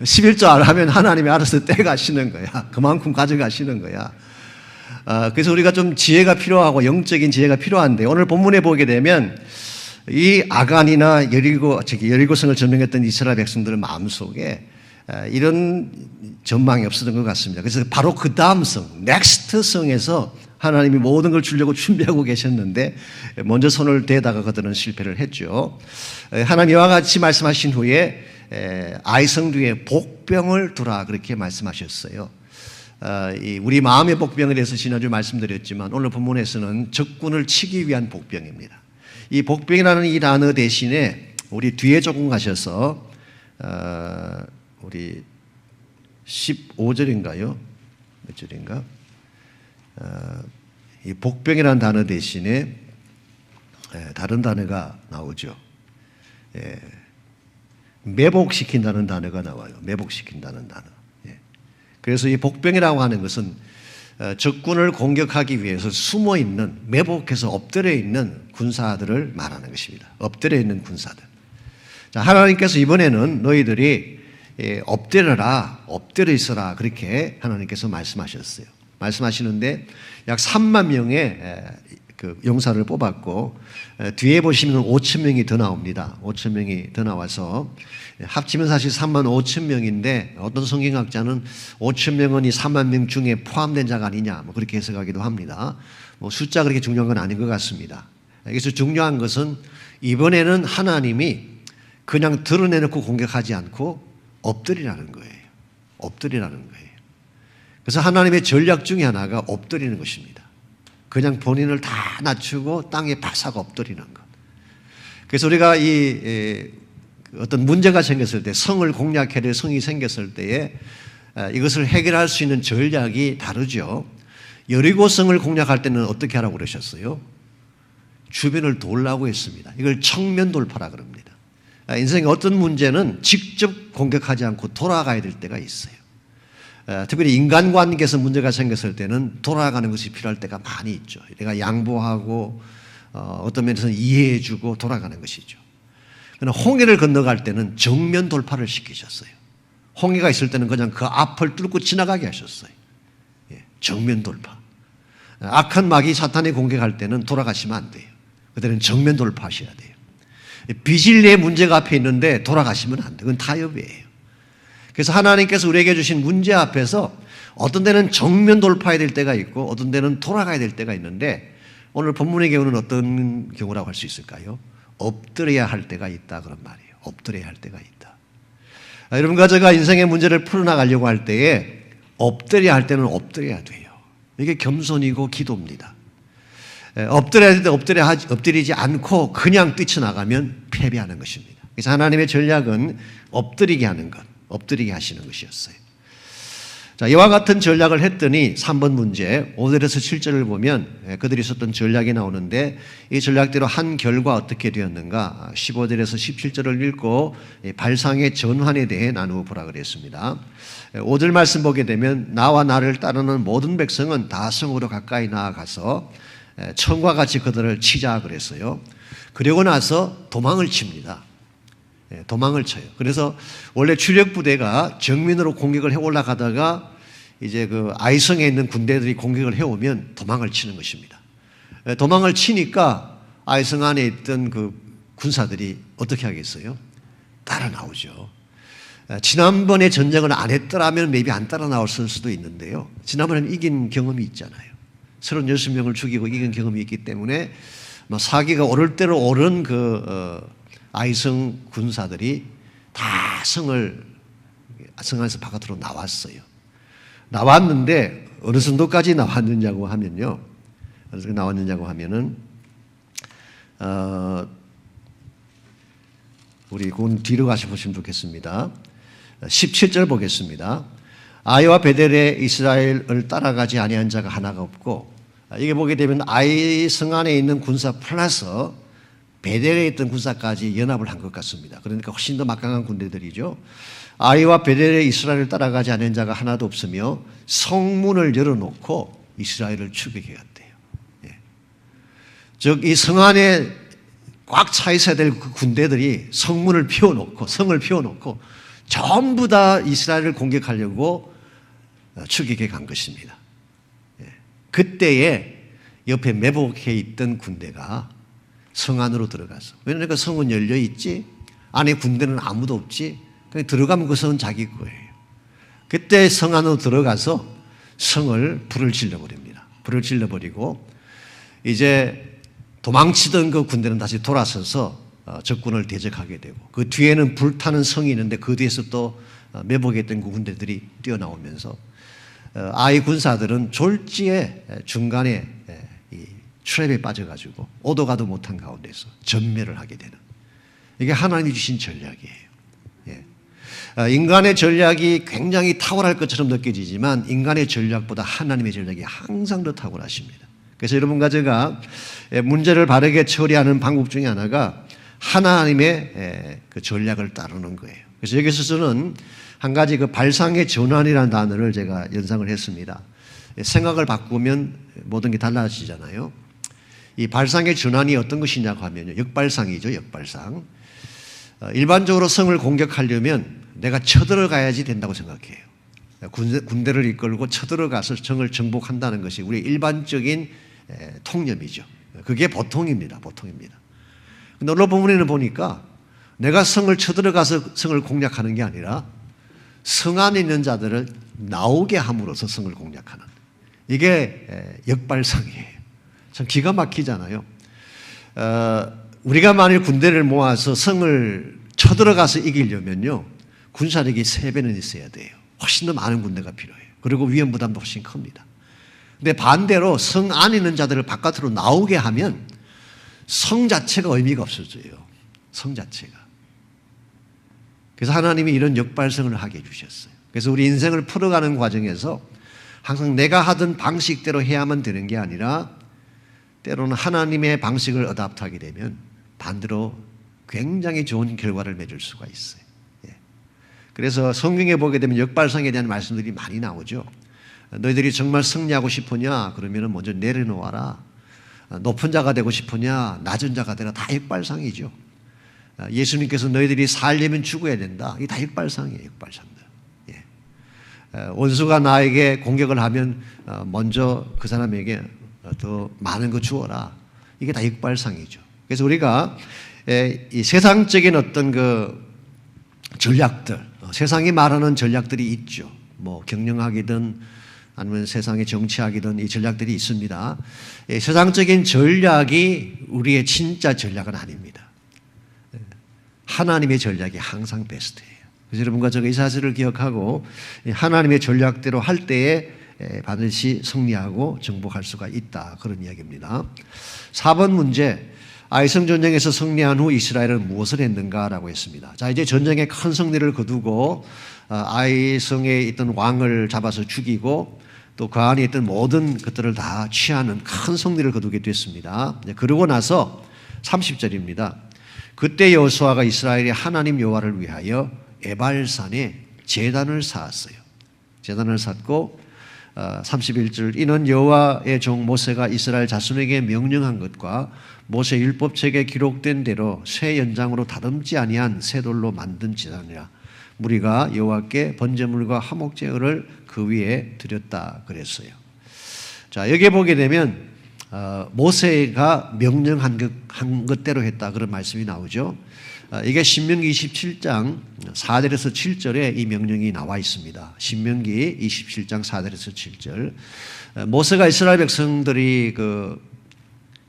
11조 하면 하나님이 알아서 떼가시는 거야. 그만큼 가져가시는 거야. 그래서 우리가 좀 지혜가 필요하고 영적인 지혜가 필요한데 오늘 본문에 보게 되면 이 아간이나 여리고성을 점령했던 이스라엘 백성들의 마음속에 이런 전망이 없었던 것 같습니다. 그래서 바로 그 다음 성, 넥스트 성에서 하나님이 모든 걸 주려고 준비하고 계셨는데 먼저 손을 대다가 그들은 실패를 했죠. 하나님 이와 같이 말씀하신 후에 아이성 뒤에 복병을 두라 그렇게 말씀하셨어요. 우리 마음의 복병에 대해서 지난주 말씀드렸지만 오늘 본문에서는 적군을 치기 위한 복병입니다. 이 복병이라는 이 단어 대신에 우리 뒤에 조금 가셔서 우리 15절인가요? 몇 절인가? 이 복병이라는 단어 대신에 다른 단어가 나오죠. 매복시킨다는 단어가 나와요. 매복시킨다는 단어. 그래서 이 복병이라고 하는 것은 적군을 공격하기 위해서 숨어 있는, 매복해서 엎드려 있는 군사들을 말하는 것입니다. 엎드려 있는 군사들. 자, 하나님께서 이번에는 너희들이 엎드려라, 엎드려 있어라 그렇게 하나님께서 말씀하셨어요. 말씀하시는데 약 3만 명의 그 용사를 뽑았고 뒤에 보시면 5천 명이 더 나옵니다. 5천 명이 더 나와서 합치면 사실 3만 5천 명인데 어떤 성경학자는 5천 명은 이 3만 명 중에 포함된 자가 아니냐 뭐 그렇게 해석하기도 합니다. 뭐 숫자 그렇게 중요한 건 아닌 것 같습니다. 그래서 중요한 것은 이번에는 하나님이 그냥 드러내놓고 공격하지 않고 엎드리라는 거예요. 엎드리라는 거예요. 그래서 하나님의 전략 중에 하나가 엎드리는 것입니다. 그냥 본인을 다 낮추고 땅에 바싹 엎드리는 것. 그래서 우리가 어떤 문제가 생겼을 때 성을 공략해야 될 성이 생겼을 때에 이것을 해결할 수 있는 전략이 다르죠. 여리고성을 공략할 때는 어떻게 하라고 그러셨어요? 주변을 돌라고 했습니다. 이걸 청면 돌파라 그럽니다. 인생의 어떤 문제는 직접 공격하지 않고 돌아가야 될 때가 있어요. 특별히 인간관계에서 문제가 생겼을 때는 돌아가는 것이 필요할 때가 많이 있죠. 내가 양보하고 어떤 면에서는 이해해주고 돌아가는 것이죠. 그러나 홍해를 건너갈 때는 정면 돌파를 시키셨어요. 홍해가 있을 때는 그냥 그 앞을 뚫고 지나가게 하셨어요. 정면 돌파. 악한 마귀 사탄이 공격할 때는 돌아가시면 안 돼요. 그때는 정면 돌파하셔야 돼요. 비질리의 문제가 앞에 있는데 돌아가시면 안 돼요. 그건 타협이에요. 그래서 하나님께서 우리에게 주신 문제 앞에서 어떤 데는 정면 돌파해야 될 때가 있고 어떤 데는 돌아가야 될 때가 있는데 오늘 본문의 경우는 어떤 경우라고 할 수 있을까요? 엎드려야 할 때가 있다 그런 말이에요. 엎드려야 할 때가 있다. 여러분과 제가 인생의 문제를 풀어나가려고 할 때에 엎드려야 할 때는 엎드려야 돼요. 이게 겸손이고 기도입니다. 엎드려야 할 때 엎드리지 않고 그냥 뛰쳐나가면 패배하는 것입니다. 그래서 하나님의 전략은 엎드리게 하는 것, 엎드리게 하시는 것이었어요. 자, 이와 같은 전략을 했더니 3번 문제 5절에서 7절을 보면 그들이 썼던 전략이 나오는데 이 전략대로 한 결과 어떻게 되었는가 15절에서 17절을 읽고 발상의 전환에 대해 나누어 보라 그랬습니다. 5절 말씀 보게 되면 나와 나를 따르는 모든 백성은 다 성으로 가까이 나아가서 청과 같이 그들을 치자 그랬어요. 그러고 나서 도망을 칩니다. 도망을 쳐요. 그래서 원래 주력 부대가 정면으로 공격을 해 올라가다가 이제 그 아이성에 있는 군대들이 공격을 해 오면 도망을 치는 것입니다. 도망을 치니까 아이성 안에 있던 그 군사들이 어떻게 하겠어요? 따라 나오죠. 지난번에 전쟁을 안 했더라면 maybe 안 따라 나왔을 수도 있는데요. 지난번에는 이긴 경험이 있잖아요. 36명을 죽이고 이긴 경험이 있기 때문에 사기가 오를 대로 오른 아이성 군사들이 다 성 안에서 바깥으로 나왔어요. 나왔는데 어느 정도까지 나왔느냐고 하면요. 우리 군 뒤로 가서 보시면 좋겠습니다. 17절 보겠습니다. 아이와 베델에 이스라엘을 따라가지 아니한 자가 하나가 없고 이게 보게 되면 아이 성 안에 있는 군사 플러스 베델에 있던 군사까지 연합을 한 것 같습니다. 그러니까 훨씬 더 막강한 군대들이죠. 아이와 베델에 이스라엘을 따라가지 않은 자가 하나도 없으며 성문을 열어놓고 이스라엘을 추격해 갔대요. 즉 이 성 안에 꽉 차 있어야 될 그 군대들이 성문을 피워놓고 성을 피워놓고 전부 다 이스라엘을 공격하려고 추격해 간 것입니다. 그때에 옆에 매복해 있던 군대가 성 안으로 들어가서 왜냐하면 성은 열려 있지 안에 군대는 아무도 없지 그냥 들어가면 그 성은 자기 거예요. 그때 성 안으로 들어가서 성을 불을 질러버립니다. 불을 질러버리고 이제 도망치던 그 군대는 다시 돌아서서 적군을 대적하게 되고 그 뒤에는 불타는 성이 있는데 그 뒤에서 또 매복했던 그 군대들이 뛰어나오면서 아이 군사들은 졸지에 중간에 트랩에 빠져가지고 오도 가도 못한 가운데서 전멸을 하게 되는 이게 하나님이 주신 전략이에요. 인간의 전략이 굉장히 탁월할 것처럼 느껴지지만 인간의 전략보다 하나님의 전략이 항상 더 탁월하십니다. 그래서 여러분과 제가 문제를 바르게 처리하는 방법 중에 하나가 하나님의 그 전략을 따르는 거예요. 그래서 여기서 저는 한 가지 그 발상의 전환이라는 단어를 제가 연상을 했습니다. 생각을 바꾸면 모든 게 달라지잖아요. 이 발상의 전환이 어떤 것이냐고 하면요. 역발상이죠. 역발상. 일반적으로 성을 공격하려면 내가 쳐들어가야지 된다고 생각해요. 군대를 이끌고 쳐들어가서 성을 정복한다는 것이 우리 일반적인 통념이죠. 그게 보통입니다. 보통입니다. 근데 오늘 본문에는 보니까 내가 성을 쳐들어가서 성을 공략하는 게 아니라 성 안에 있는 자들을 나오게 함으로써 성을 공략하는, 이게 역발상이에요. 참 기가 막히잖아요. 우리가 만일 군대를 모아서 성을 쳐들어가서 이기려면요, 군사력이 3배는 있어야 돼요. 훨씬 더 많은 군대가 필요해요. 그리고 위험 부담도 훨씬 큽니다. 근데 반대로 성 안에 있는 자들을 바깥으로 나오게 하면 성 자체가 의미가 없어져요. 성 자체가. 그래서 하나님이 이런 역발성을 하게 해주셨어요. 그래서 우리 인생을 풀어가는 과정에서 항상 내가 하던 방식대로 해야만 되는 게 아니라 때로는 하나님의 방식을 어답트하게 되면 반대로 굉장히 좋은 결과를 맺을 수가 있어요. 예. 그래서 성경에 보게 되면 역발상에 대한 말씀들이 많이 나오죠. 너희들이 정말 승리하고 싶으냐? 그러면 먼저 내려놓아라. 높은 자가 되고 싶으냐? 낮은 자가 되라. 다 역발상이죠. 예수님께서 너희들이 살려면 죽어야 된다. 이게 다 역발상이에요. 역발상들. 예. 원수가 나에게 공격을 하면 먼저 그 사람에게 더 많은 거 주어라. 이게 다 역발상이죠. 그래서 우리가 이 세상적인 어떤 그 전략들, 세상이 말하는 전략들이 있죠. 뭐 경영학이든 아니면 세상의 정치학이든 이 전략들이 있습니다. 세상적인 전략이 우리의 진짜 전략은 아닙니다. 하나님의 전략이 항상 베스트예요. 그래서 여러분과 제가 이 사실을 기억하고 하나님의 전략대로 할 때에 반드시 승리하고 정복할 수가 있다. 그런 이야기입니다. 4번 문제, 아이성 전쟁에서 승리한 후 이스라엘은 무엇을 했는가라고 했습니다. 자, 이제 전쟁에 큰 승리를 거두고 아이성에 있던 왕을 잡아서 죽이고 또 그 안에 있던 모든 것들을 다 취하는 큰 승리를 거두게 됐습니다. 그러고 나서 30절입니다. 그때 여호수아가 이스라엘의 하나님 여호와를 위하여 에발산에 제단을 쌓았어요. 제단을 쌓고 31절, 이는 여호와의 종 모세가 이스라엘 자손에게 명령한 것과 모세 율법책에 기록된 대로 새 연장으로 다듬지 아니한 새 돌로 만든 제단이라. 무리가 여호와께 번제물과 화목제를 그 위에 드렸다 그랬어요. 자, 여기에 보게 되면 모세가 명령한 것대로 했다 그런 말씀이 나오죠. 이게 신명기 27장 4절에서 7절에 이 명령이 나와 있습니다. 신명기 27장 4절에서 7절. 모세가 이스라엘 백성들이 그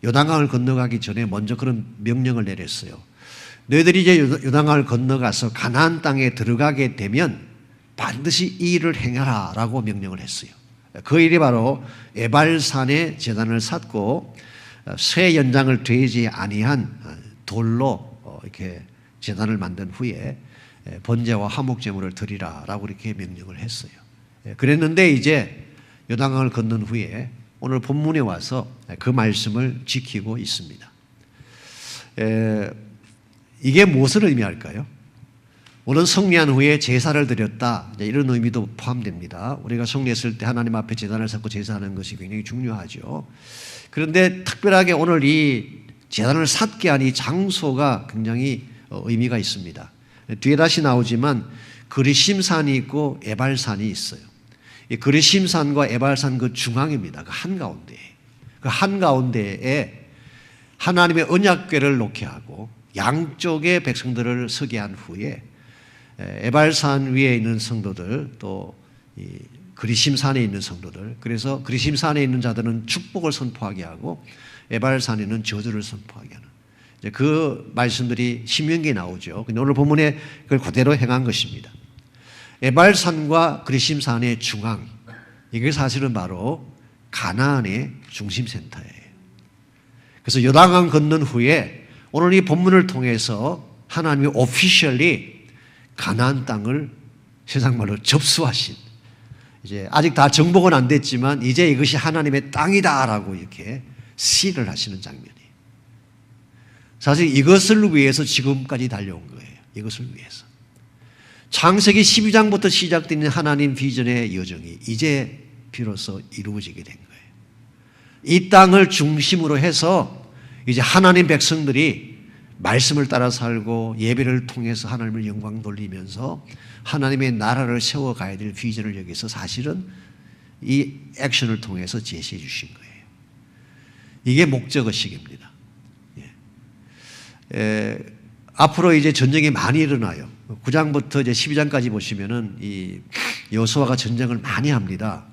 요단강을 건너가기 전에 먼저 그런 명령을 내렸어요. 너희들이 이제 요단강을 건너가서 가나안 땅에 들어가게 되면 반드시 이 일을 행하라라고 명령을 했어요. 그 일이 바로 에발산에 제단을 쌓고 새 연장을 되지 아니한 돌로 이렇게 제단을 만든 후에 번제와 화목제물을 드리라라고 이렇게 명령을 했어요. 그랬는데 이제 요단강을 건넌 후에 오늘 본문에 와서 그 말씀을 지키고 있습니다. 이게 무엇을 의미할까요? 오늘 승리한 후에 제사를 드렸다, 이런 의미도 포함됩니다. 우리가 승리했을 때 하나님 앞에 제단을 쌓고 제사하는 것이 굉장히 중요하죠. 그런데 특별하게 오늘 이 제단을 쌓게 한 이 장소가 굉장히 의미가 있습니다. 뒤에 다시 나오지만 그리심산이 있고 에발산이 있어요. 이 그리심산과 에발산 그 중앙입니다. 그 한가운데. 그 한가운데에 하나님의 언약궤를 놓게 하고 양쪽에 백성들을 서게 한 후에 에발산 위에 있는 성도들, 또 이 그리심산에 있는 성도들, 그래서 그리심산에 있는 자들은 축복을 선포하게 하고 에발산에는 저주를 선포하게 하는 이제 그 말씀들이 신명기에 나오죠. 근데 오늘 본문에 그걸 그대로 행한 것입니다. 에발산과 그리심산의 중앙, 이게 사실은 바로 가나안의 중심센터예요. 그래서 요단강 건넌 후에 오늘 이 본문을 통해서 하나님이 오피셜리 가나안 땅을 세상 말로 접수하신, 이제 아직 다 정복은 안 됐지만 이제 이것이 하나님의 땅이다라고 이렇게 시를 하시는 장면이에요. 사실 이것을 위해서 지금까지 달려온 거예요. 이것을 위해서. 창세기 12장부터 시작되는 하나님 비전의 여정이 이제 비로소 이루어지게 된 거예요. 이 땅을 중심으로 해서 이제 하나님 백성들이 말씀을 따라 살고 예배를 통해서 하나님을 영광 돌리면서 하나님의 나라를 세워가야 될 비전을 여기서 사실은 이 액션을 통해서 제시해 주신 거예요. 이게 목적의식입니다. 앞으로 이제 전쟁이 많이 일어나요. 9장부터 이제 12장까지 보시면은 이 여호수아가 전쟁을 많이 합니다.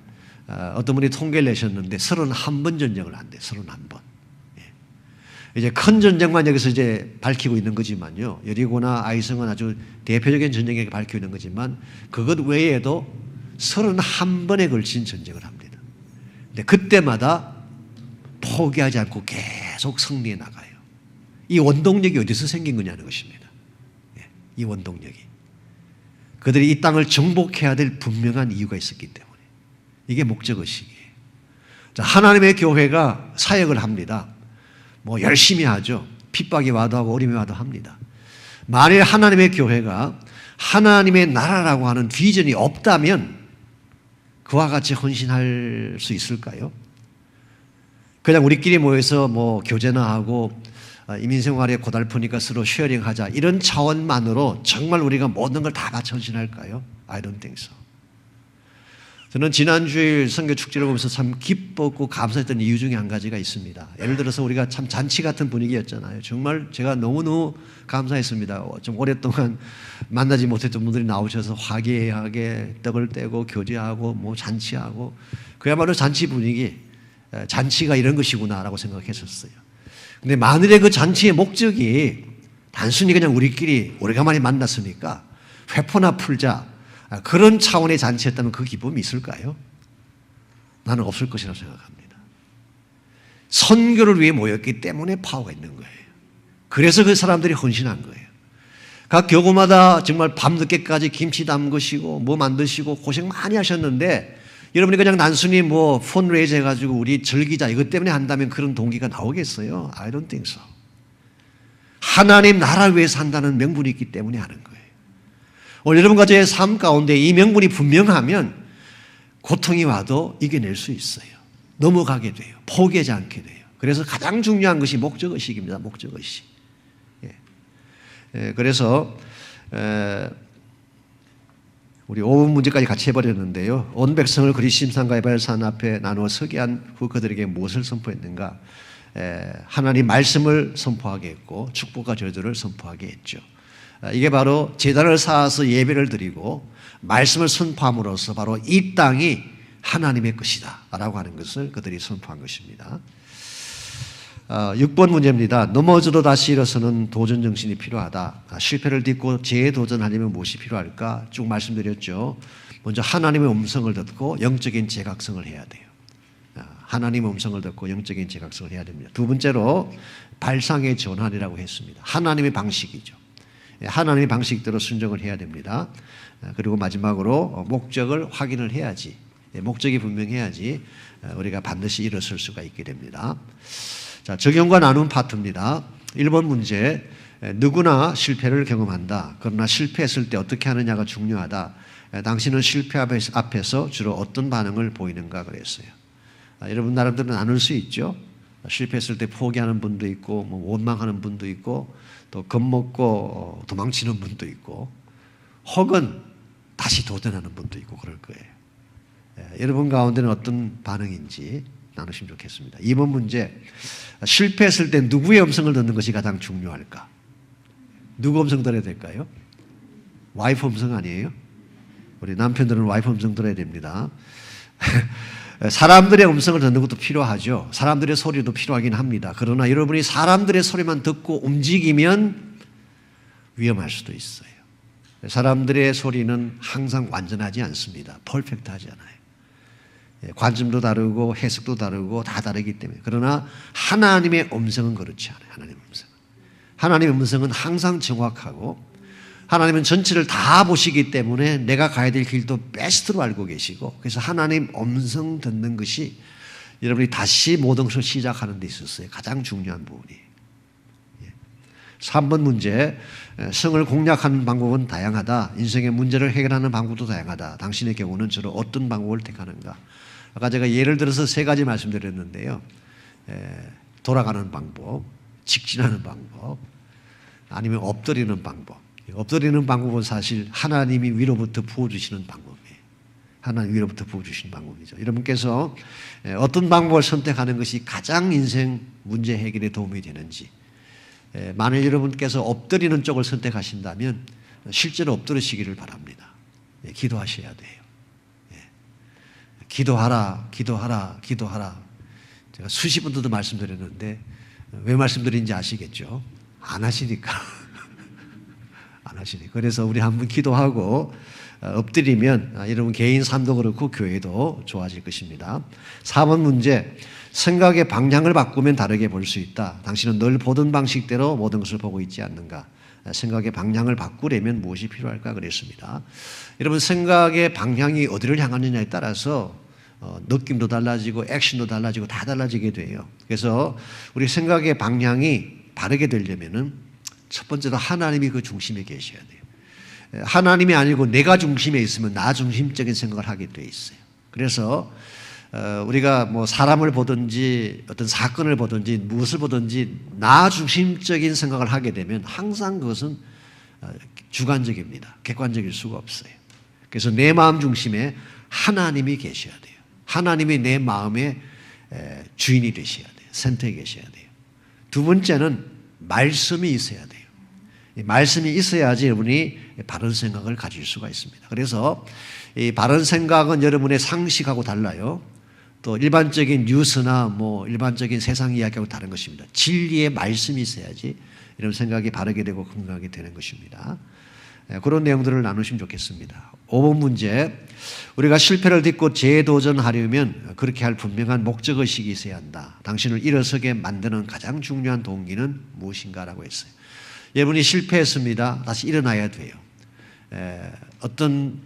어떤 분이 통계를 내셨는데 31번 전쟁을 한대. 31번. 이제 큰 전쟁만 여기서 이제 밝히고 있는 거지만요. 여리고나 아이성은 아주 대표적인 전쟁에 밝히고 있는 거지만 그것 외에도 31번에 걸친 전쟁을 합니다. 근데 그때마다 포기하지 않고 계속 승리해 나가요. 이 원동력이 어디서 생긴 거냐는 것입니다. 이 원동력이. 그들이 이 땅을 정복해야 될 분명한 이유가 있었기 때문에. 이게 목적의식이에요. 자, 하나님의 교회가 사역을 합니다. 뭐 열심히 하죠. 핍박이 와도 하고 어림이 와도 합니다. 만일 하나님의 교회가 하나님의 나라라고 하는 비전이 없다면 그와 같이 헌신할 수 있을까요? 그냥 우리끼리 모여서 뭐 교제나 하고 이민생활에 고달프니까 서로 쉐어링하자 이런 차원만으로 정말 우리가 모든 걸 다 바쳐 헌신할까요? I don't think so. 저는 지난주일 선교 축제를 보면서 참 기뻤고 감사했던 이유 중에 한 가지가 있습니다. 예를 들어서 우리가 참 잔치 같은 분위기였잖아요. 정말 제가 너무너무 감사했습니다. 좀 오랫동안 만나지 못했던 분들이 나오셔서 화기애애하게 떡을 떼고 교제하고 뭐 잔치하고 그야말로 잔치 분위기, 잔치가 이런 것이구나라고 생각했었어요. 근데 만일에 그 잔치의 목적이 단순히 그냥 우리끼리 오래간만에 만났으니까 회포나 풀자 그런 차원의 잔치였다면 그 기쁨이 있을까요? 나는 없을 것이라고 생각합니다. 선교를 위해 모였기 때문에 파워가 있는 거예요. 그래서 그 사람들이 헌신한 거예요. 각 교구마다 정말 밤늦게까지 김치 담그시고 뭐 만드시고 고생 많이 하셨는데 여러분이 그냥 단순히 뭐 펀레이즈 해가지고 우리 즐기자 이것 때문에 한다면 그런 동기가 나오겠어요? I don't think so. 하나님 나라를 위해서 한다는 명분이 있기 때문에 하는 거예요. 오늘 여러분과 저의 삶 가운데 이 명분이 분명하면 고통이 와도 이겨낼 수 있어요. 넘어가게 돼요. 포기하지 않게 돼요. 그래서 가장 중요한 것이 목적의식입니다. 목적의식. 그래서 우리 5분 문제까지 같이 해버렸는데요. 온 백성을 그리 심산과 에발산 앞에 나누어 서게 한 후 그들에게 무엇을 선포했는가? 하나님 말씀을 선포하게 했고 축복과 저주를 선포하게 했죠. 이게 바로 제단을 쌓아서 예배를 드리고 말씀을 선포함으로써 바로 이 땅이 하나님의 것이다 라고 하는 것을 그들이 선포한 것입니다. 6번 문제입니다. 넘어져도 다시 일어서는 도전 정신이 필요하다. 실패를 딛고 재도전하려면 무엇이 필요할까? 쭉 말씀드렸죠. 먼저 하나님의 음성을 듣고 영적인 재각성을 해야 돼요. 하나님의 음성을 듣고 영적인 재각성을 해야 됩니다. 두 번째로 발상의 전환이라고 했습니다. 하나님의 방식이죠. 하나님의 방식대로 순종을 해야 됩니다. 그리고 마지막으로 목적을 확인을 해야지, 목적이 분명해야지 우리가 반드시 일어설 수가 있게 됩니다. 자, 적용과 나눈 파트입니다. 1번 문제, 누구나 실패를 경험한다. 그러나 실패했을 때 어떻게 하느냐가 중요하다. 당신은 실패 앞에서 주로 어떤 반응을 보이는가 그랬어요. 여러분 나름대로 나눌 수 있죠. 실패했을 때 포기하는 분도 있고 뭐 원망하는 분도 있고 또 겁먹고 도망치는 분도 있고 혹은 다시 도전하는 분도 있고 그럴 거예요. 여러분 가운데는 어떤 반응인지 나누시면 좋겠습니다. 2번 문제, 실패했을 때 누구의 음성을 듣는 것이 가장 중요할까? 누구 음성 들어야 될까요? 와이프 음성 아니에요? 우리 남편들은 와이프 음성 들어야 됩니다. 사람들의 음성을 듣는 것도 필요하죠. 사람들의 소리도 필요하긴 합니다. 그러나 여러분이 사람들의 소리만 듣고 움직이면 위험할 수도 있어요. 사람들의 소리는 항상 완전하지 않습니다. 퍼펙트하지 않아요. 관점도 다르고 해석도 다르고 다 다르기 때문에. 그러나 하나님의 음성은 그렇지 않아요. 하나님의 음성은. 하나님의 음성은 항상 정확하고 하나님은 전체를 다 보시기 때문에 내가 가야 될 길도 베스트로 알고 계시고 그래서 하나님 음성 듣는 것이 여러분이 다시 모든 것을 시작하는 데 있어서 가장 중요한 부분이에요. 3번 문제, 성을 공략하는 방법은 다양하다. 인생의 문제를 해결하는 방법도 다양하다. 당신의 경우는 주로 어떤 방법을 택하는가? 아까 제가 예를 들어서 3가지 말씀드렸는데요. 돌아가는 방법, 직진하는 방법, 아니면 엎드리는 방법. 엎드리는 방법은 사실 하나님이 위로부터 부어주시는 방법이에요. 하나님 위로부터 부어주시는 방법이죠. 여러분께서 어떤 방법을 선택하는 것이 가장 인생 문제 해결에 도움이 되는지, 만일 여러분께서 엎드리는 쪽을 선택하신다면 실제로 엎드리시기를 바랍니다. 기도하셔야 돼요. 기도하라, 기도하라, 기도하라. 제가 수십 번도 말씀드렸는데 왜 말씀드린지 아시겠죠? 안 하시니까. 안 하시니까. 그래서 우리 한번 기도하고 엎드리면 여러분 개인 삶도 그렇고 교회도 좋아질 것입니다. 4번 문제, 생각의 방향을 바꾸면 다르게 볼 수 있다. 당신은 늘 보던 방식대로 모든 것을 보고 있지 않는가? 생각의 방향을 바꾸려면 무엇이 필요할까 그랬습니다. 여러분 생각의 방향이 어디를 향하느냐에 따라서 느낌도 달라지고 액션도 달라지고 다 달라지게 돼요. 그래서 우리 생각의 방향이 바르게 되려면은 첫 번째로 하나님이 그 중심에 계셔야 돼요. 하나님이 아니고 내가 중심에 있으면 나 중심적인 생각을 하게 돼 있어요. 그래서 우리가 뭐 사람을 보든지 어떤 사건을 보든지 무엇을 보든지 나 중심적인 생각을 하게 되면 항상 그것은 주관적입니다. 객관적일 수가 없어요. 그래서 내 마음 중심에 하나님이 계셔야 돼요. 하나님이 내 마음의 주인이 되셔야 돼요. 센터에 계셔야 돼요. 두 번째는 말씀이 있어야 돼요. 말씀이 있어야지 여러분이 바른 생각을 가질 수가 있습니다. 그래서 이 바른 생각은 여러분의 상식하고 달라요. 또 일반적인 뉴스나 뭐 일반적인 세상 이야기하고 다른 것입니다. 진리의 말씀이 있어야지 이런 생각이 바르게 되고 건강하게 되는 것입니다. 그런 내용들을 나누시면 좋겠습니다. 5번 문제, 우리가 실패를 딛고 재도전하려면 그렇게 할 분명한 목적의식이 있어야 한다. 당신을 일어서게 만드는 가장 중요한 동기는 무엇인가라고 했어요. 여러분이 실패했습니다. 다시 일어나야 돼요. 어떤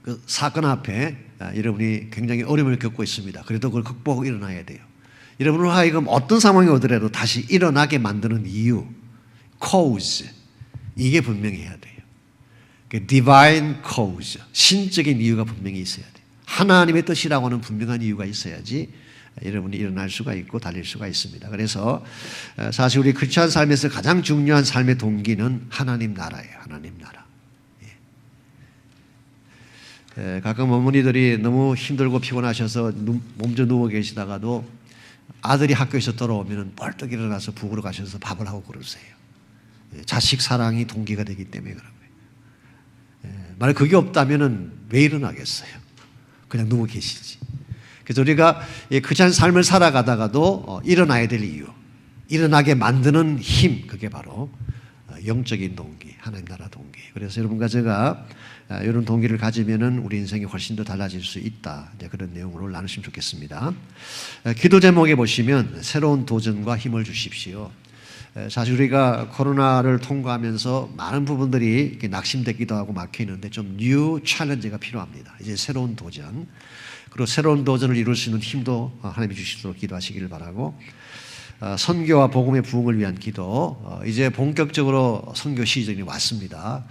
그 사건 앞에 여러분이 굉장히 어려움을 겪고 있습니다. 그래도 그걸 극복하고 일어나야 돼요. 여러분을 하여금 어떤 상황이 오더라도 다시 일어나게 만드는 이유, cause, 이게 분명히 해야 돼요. 그 divine cause, 신적인 이유가 분명히 있어야 돼요. 하나님의 뜻이라고 하는 분명한 이유가 있어야지 여러분이 일어날 수가 있고 달릴 수가 있습니다. 그래서 사실 우리 크리스찬 삶에서 가장 중요한 삶의 동기는 하나님 나라예요. 하나님 나라. 가끔 어머니들이 너무 힘들고 피곤하셔서 몸져 누워 계시다가도 아들이 학교에서 돌아오면 벌떡 일어나서 북으로 가셔서 밥을 하고 그러세요. 자식 사랑이 동기가 되기 때문에 그런 거예요. 만약 그게 없다면 왜 일어나겠어요? 그냥 누워 계시지. 그래서 우리가 크리스찬 삶을 살아가다가도 일어나야 될 이유, 일어나게 만드는 힘, 그게 바로 영적인 동기, 하나님 나라 동기. 그래서 여러분과 제가 이런 동기를 가지면은 우리 인생이 훨씬 더 달라질 수 있다. 이제 그런 내용으로 나누시면 좋겠습니다. 기도 제목에 보시면 새로운 도전과 힘을 주십시오. 사실 우리가 코로나를 통과하면서 많은 부분들이 이렇게 낙심되기도 하고 막혀 있는데 좀 뉴 챌린지가 필요합니다. 이제 새로운 도전, 그리고 새로운 도전을 이룰 수 있는 힘도 하나님이 주시도록 기도하시기를 바라고, 선교와 복음의 부흥을 위한 기도, 이제 본격적으로 선교 시즌이 왔습니다.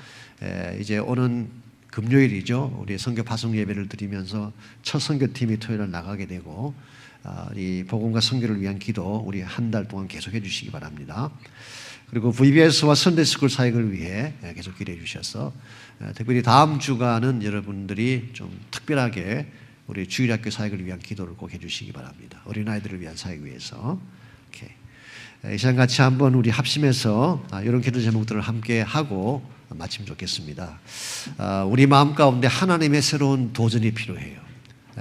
이제 오는 금요일이죠. 우리 선교 파송 예배를 드리면서 첫 선교팀이 토요일날 나가게 되고, 이 복음과 선교를 위한 기도 우리 한 달 동안 계속해 주시기 바랍니다. 그리고 VBS와 선데이스쿨 사역을 위해 계속 기도해 주셔서 특별히 다음 주간은 여러분들이 좀 특별하게 우리 주일학교 사역을 위한 기도를 꼭 해주시기 바랍니다. 어린아이들을 위한 사역 위해서. 이 시간 같이 한번 우리 합심해서 이런 기도 제목들을 함께 하고 마치면 좋겠습니다. 우리 마음 가운데 하나님의 새로운 도전이 필요해요.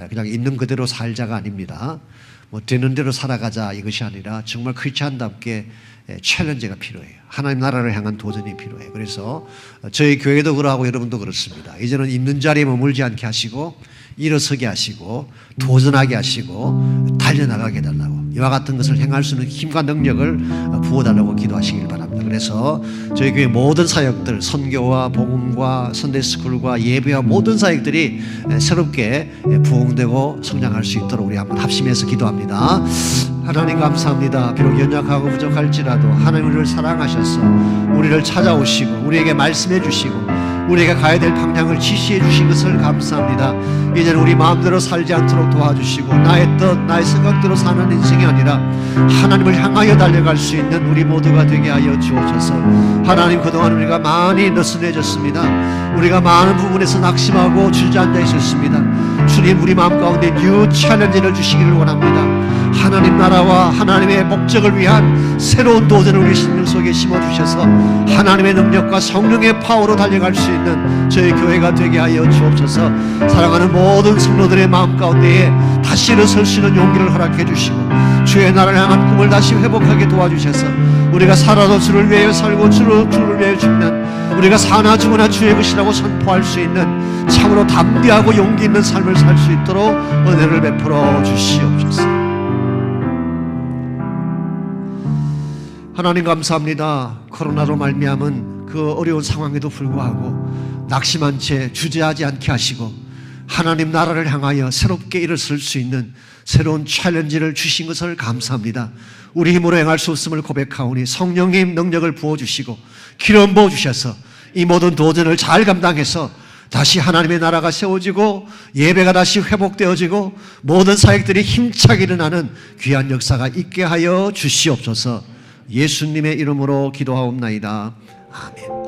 그냥 있는 그대로 살자가 아닙니다. 뭐 되는 대로 살아가자 이것이 아니라 정말 크리스찬답게 챌린지가 필요해요. 하나님 나라를 향한 도전이 필요해요. 그래서 저희 교회도 그러하고 여러분도 그렇습니다. 이제는 있는 자리에 머물지 않게 하시고 일어서게 하시고 도전하게 하시고 달려나가게 해달라고, 이와 같은 것을 행할 수 있는 힘과 능력을 부어달라고 기도하시길 바랍니다. 그래서 저희 교회 모든 사역들, 선교와 복음과 선데이스쿨과 예배와 모든 사역들이 새롭게 부흥되고 성장할 수 있도록 우리 한번 합심해서 기도합니다. 하나님 감사합니다. 비록 연약하고 부족할지라도 하나님 우리를 사랑하셔서 우리를 찾아오시고 우리에게 말씀해 주시고 우리가 가야 될 방향을 지시해 주신 것을 감사합니다. 이제는 우리 마음대로 살지 않도록 도와주시고 나의 뜻, 나의 생각대로 사는 인생이 아니라 하나님을 향하여 달려갈 수 있는 우리 모두가 되게 하여 주옵소서. 하나님, 그동안 우리가 많이 느슨해졌습니다. 우리가 많은 부분에서 낙심하고 주저앉아 있었습니다. 주님, 우리 마음 가운데 뉴 챌린지를 주시기를 원합니다. 하나님 나라와 하나님의 목적을 위한 새로운 도전을 우리 심령 속에 심어주셔서 하나님의 능력과 성령의 파워로 달려갈 수 있는 저희 교회가 되게 하여 주옵소서. 사랑하는 모든 성도들의 마음 가운데에 다시 일어설 수 있는 용기를 허락해 주시고 주의 나라를 향한 꿈을 다시 회복하게 도와주셔서 우리가 살아도 주를 위하여 살고 주를 위하여 죽는, 우리가 사나 죽으나 주의 것이라고 선포할 수 있는 참으로 담대하고 용기 있는 삶을 살 수 있도록 은혜를 베풀어 주시옵소서. 하나님 감사합니다. 코로나로 말미암은 그 어려운 상황에도 불구하고 낙심한 채 주저하지 않게 하시고 하나님 나라를 향하여 새롭게 일어설 수 있는 새로운 챌린지를 주신 것을 감사합니다. 우리 힘으로 행할 수 없음을 고백하오니 성령님 능력을 부어주시고 기름 부어주셔서 이 모든 도전을 잘 감당해서 다시 하나님의 나라가 세워지고 예배가 다시 회복되어지고 모든 사역들이 힘차게 일어나는 귀한 역사가 있게 하여 주시옵소서. 예수님의 이름으로 기도하옵나이다. 아멘.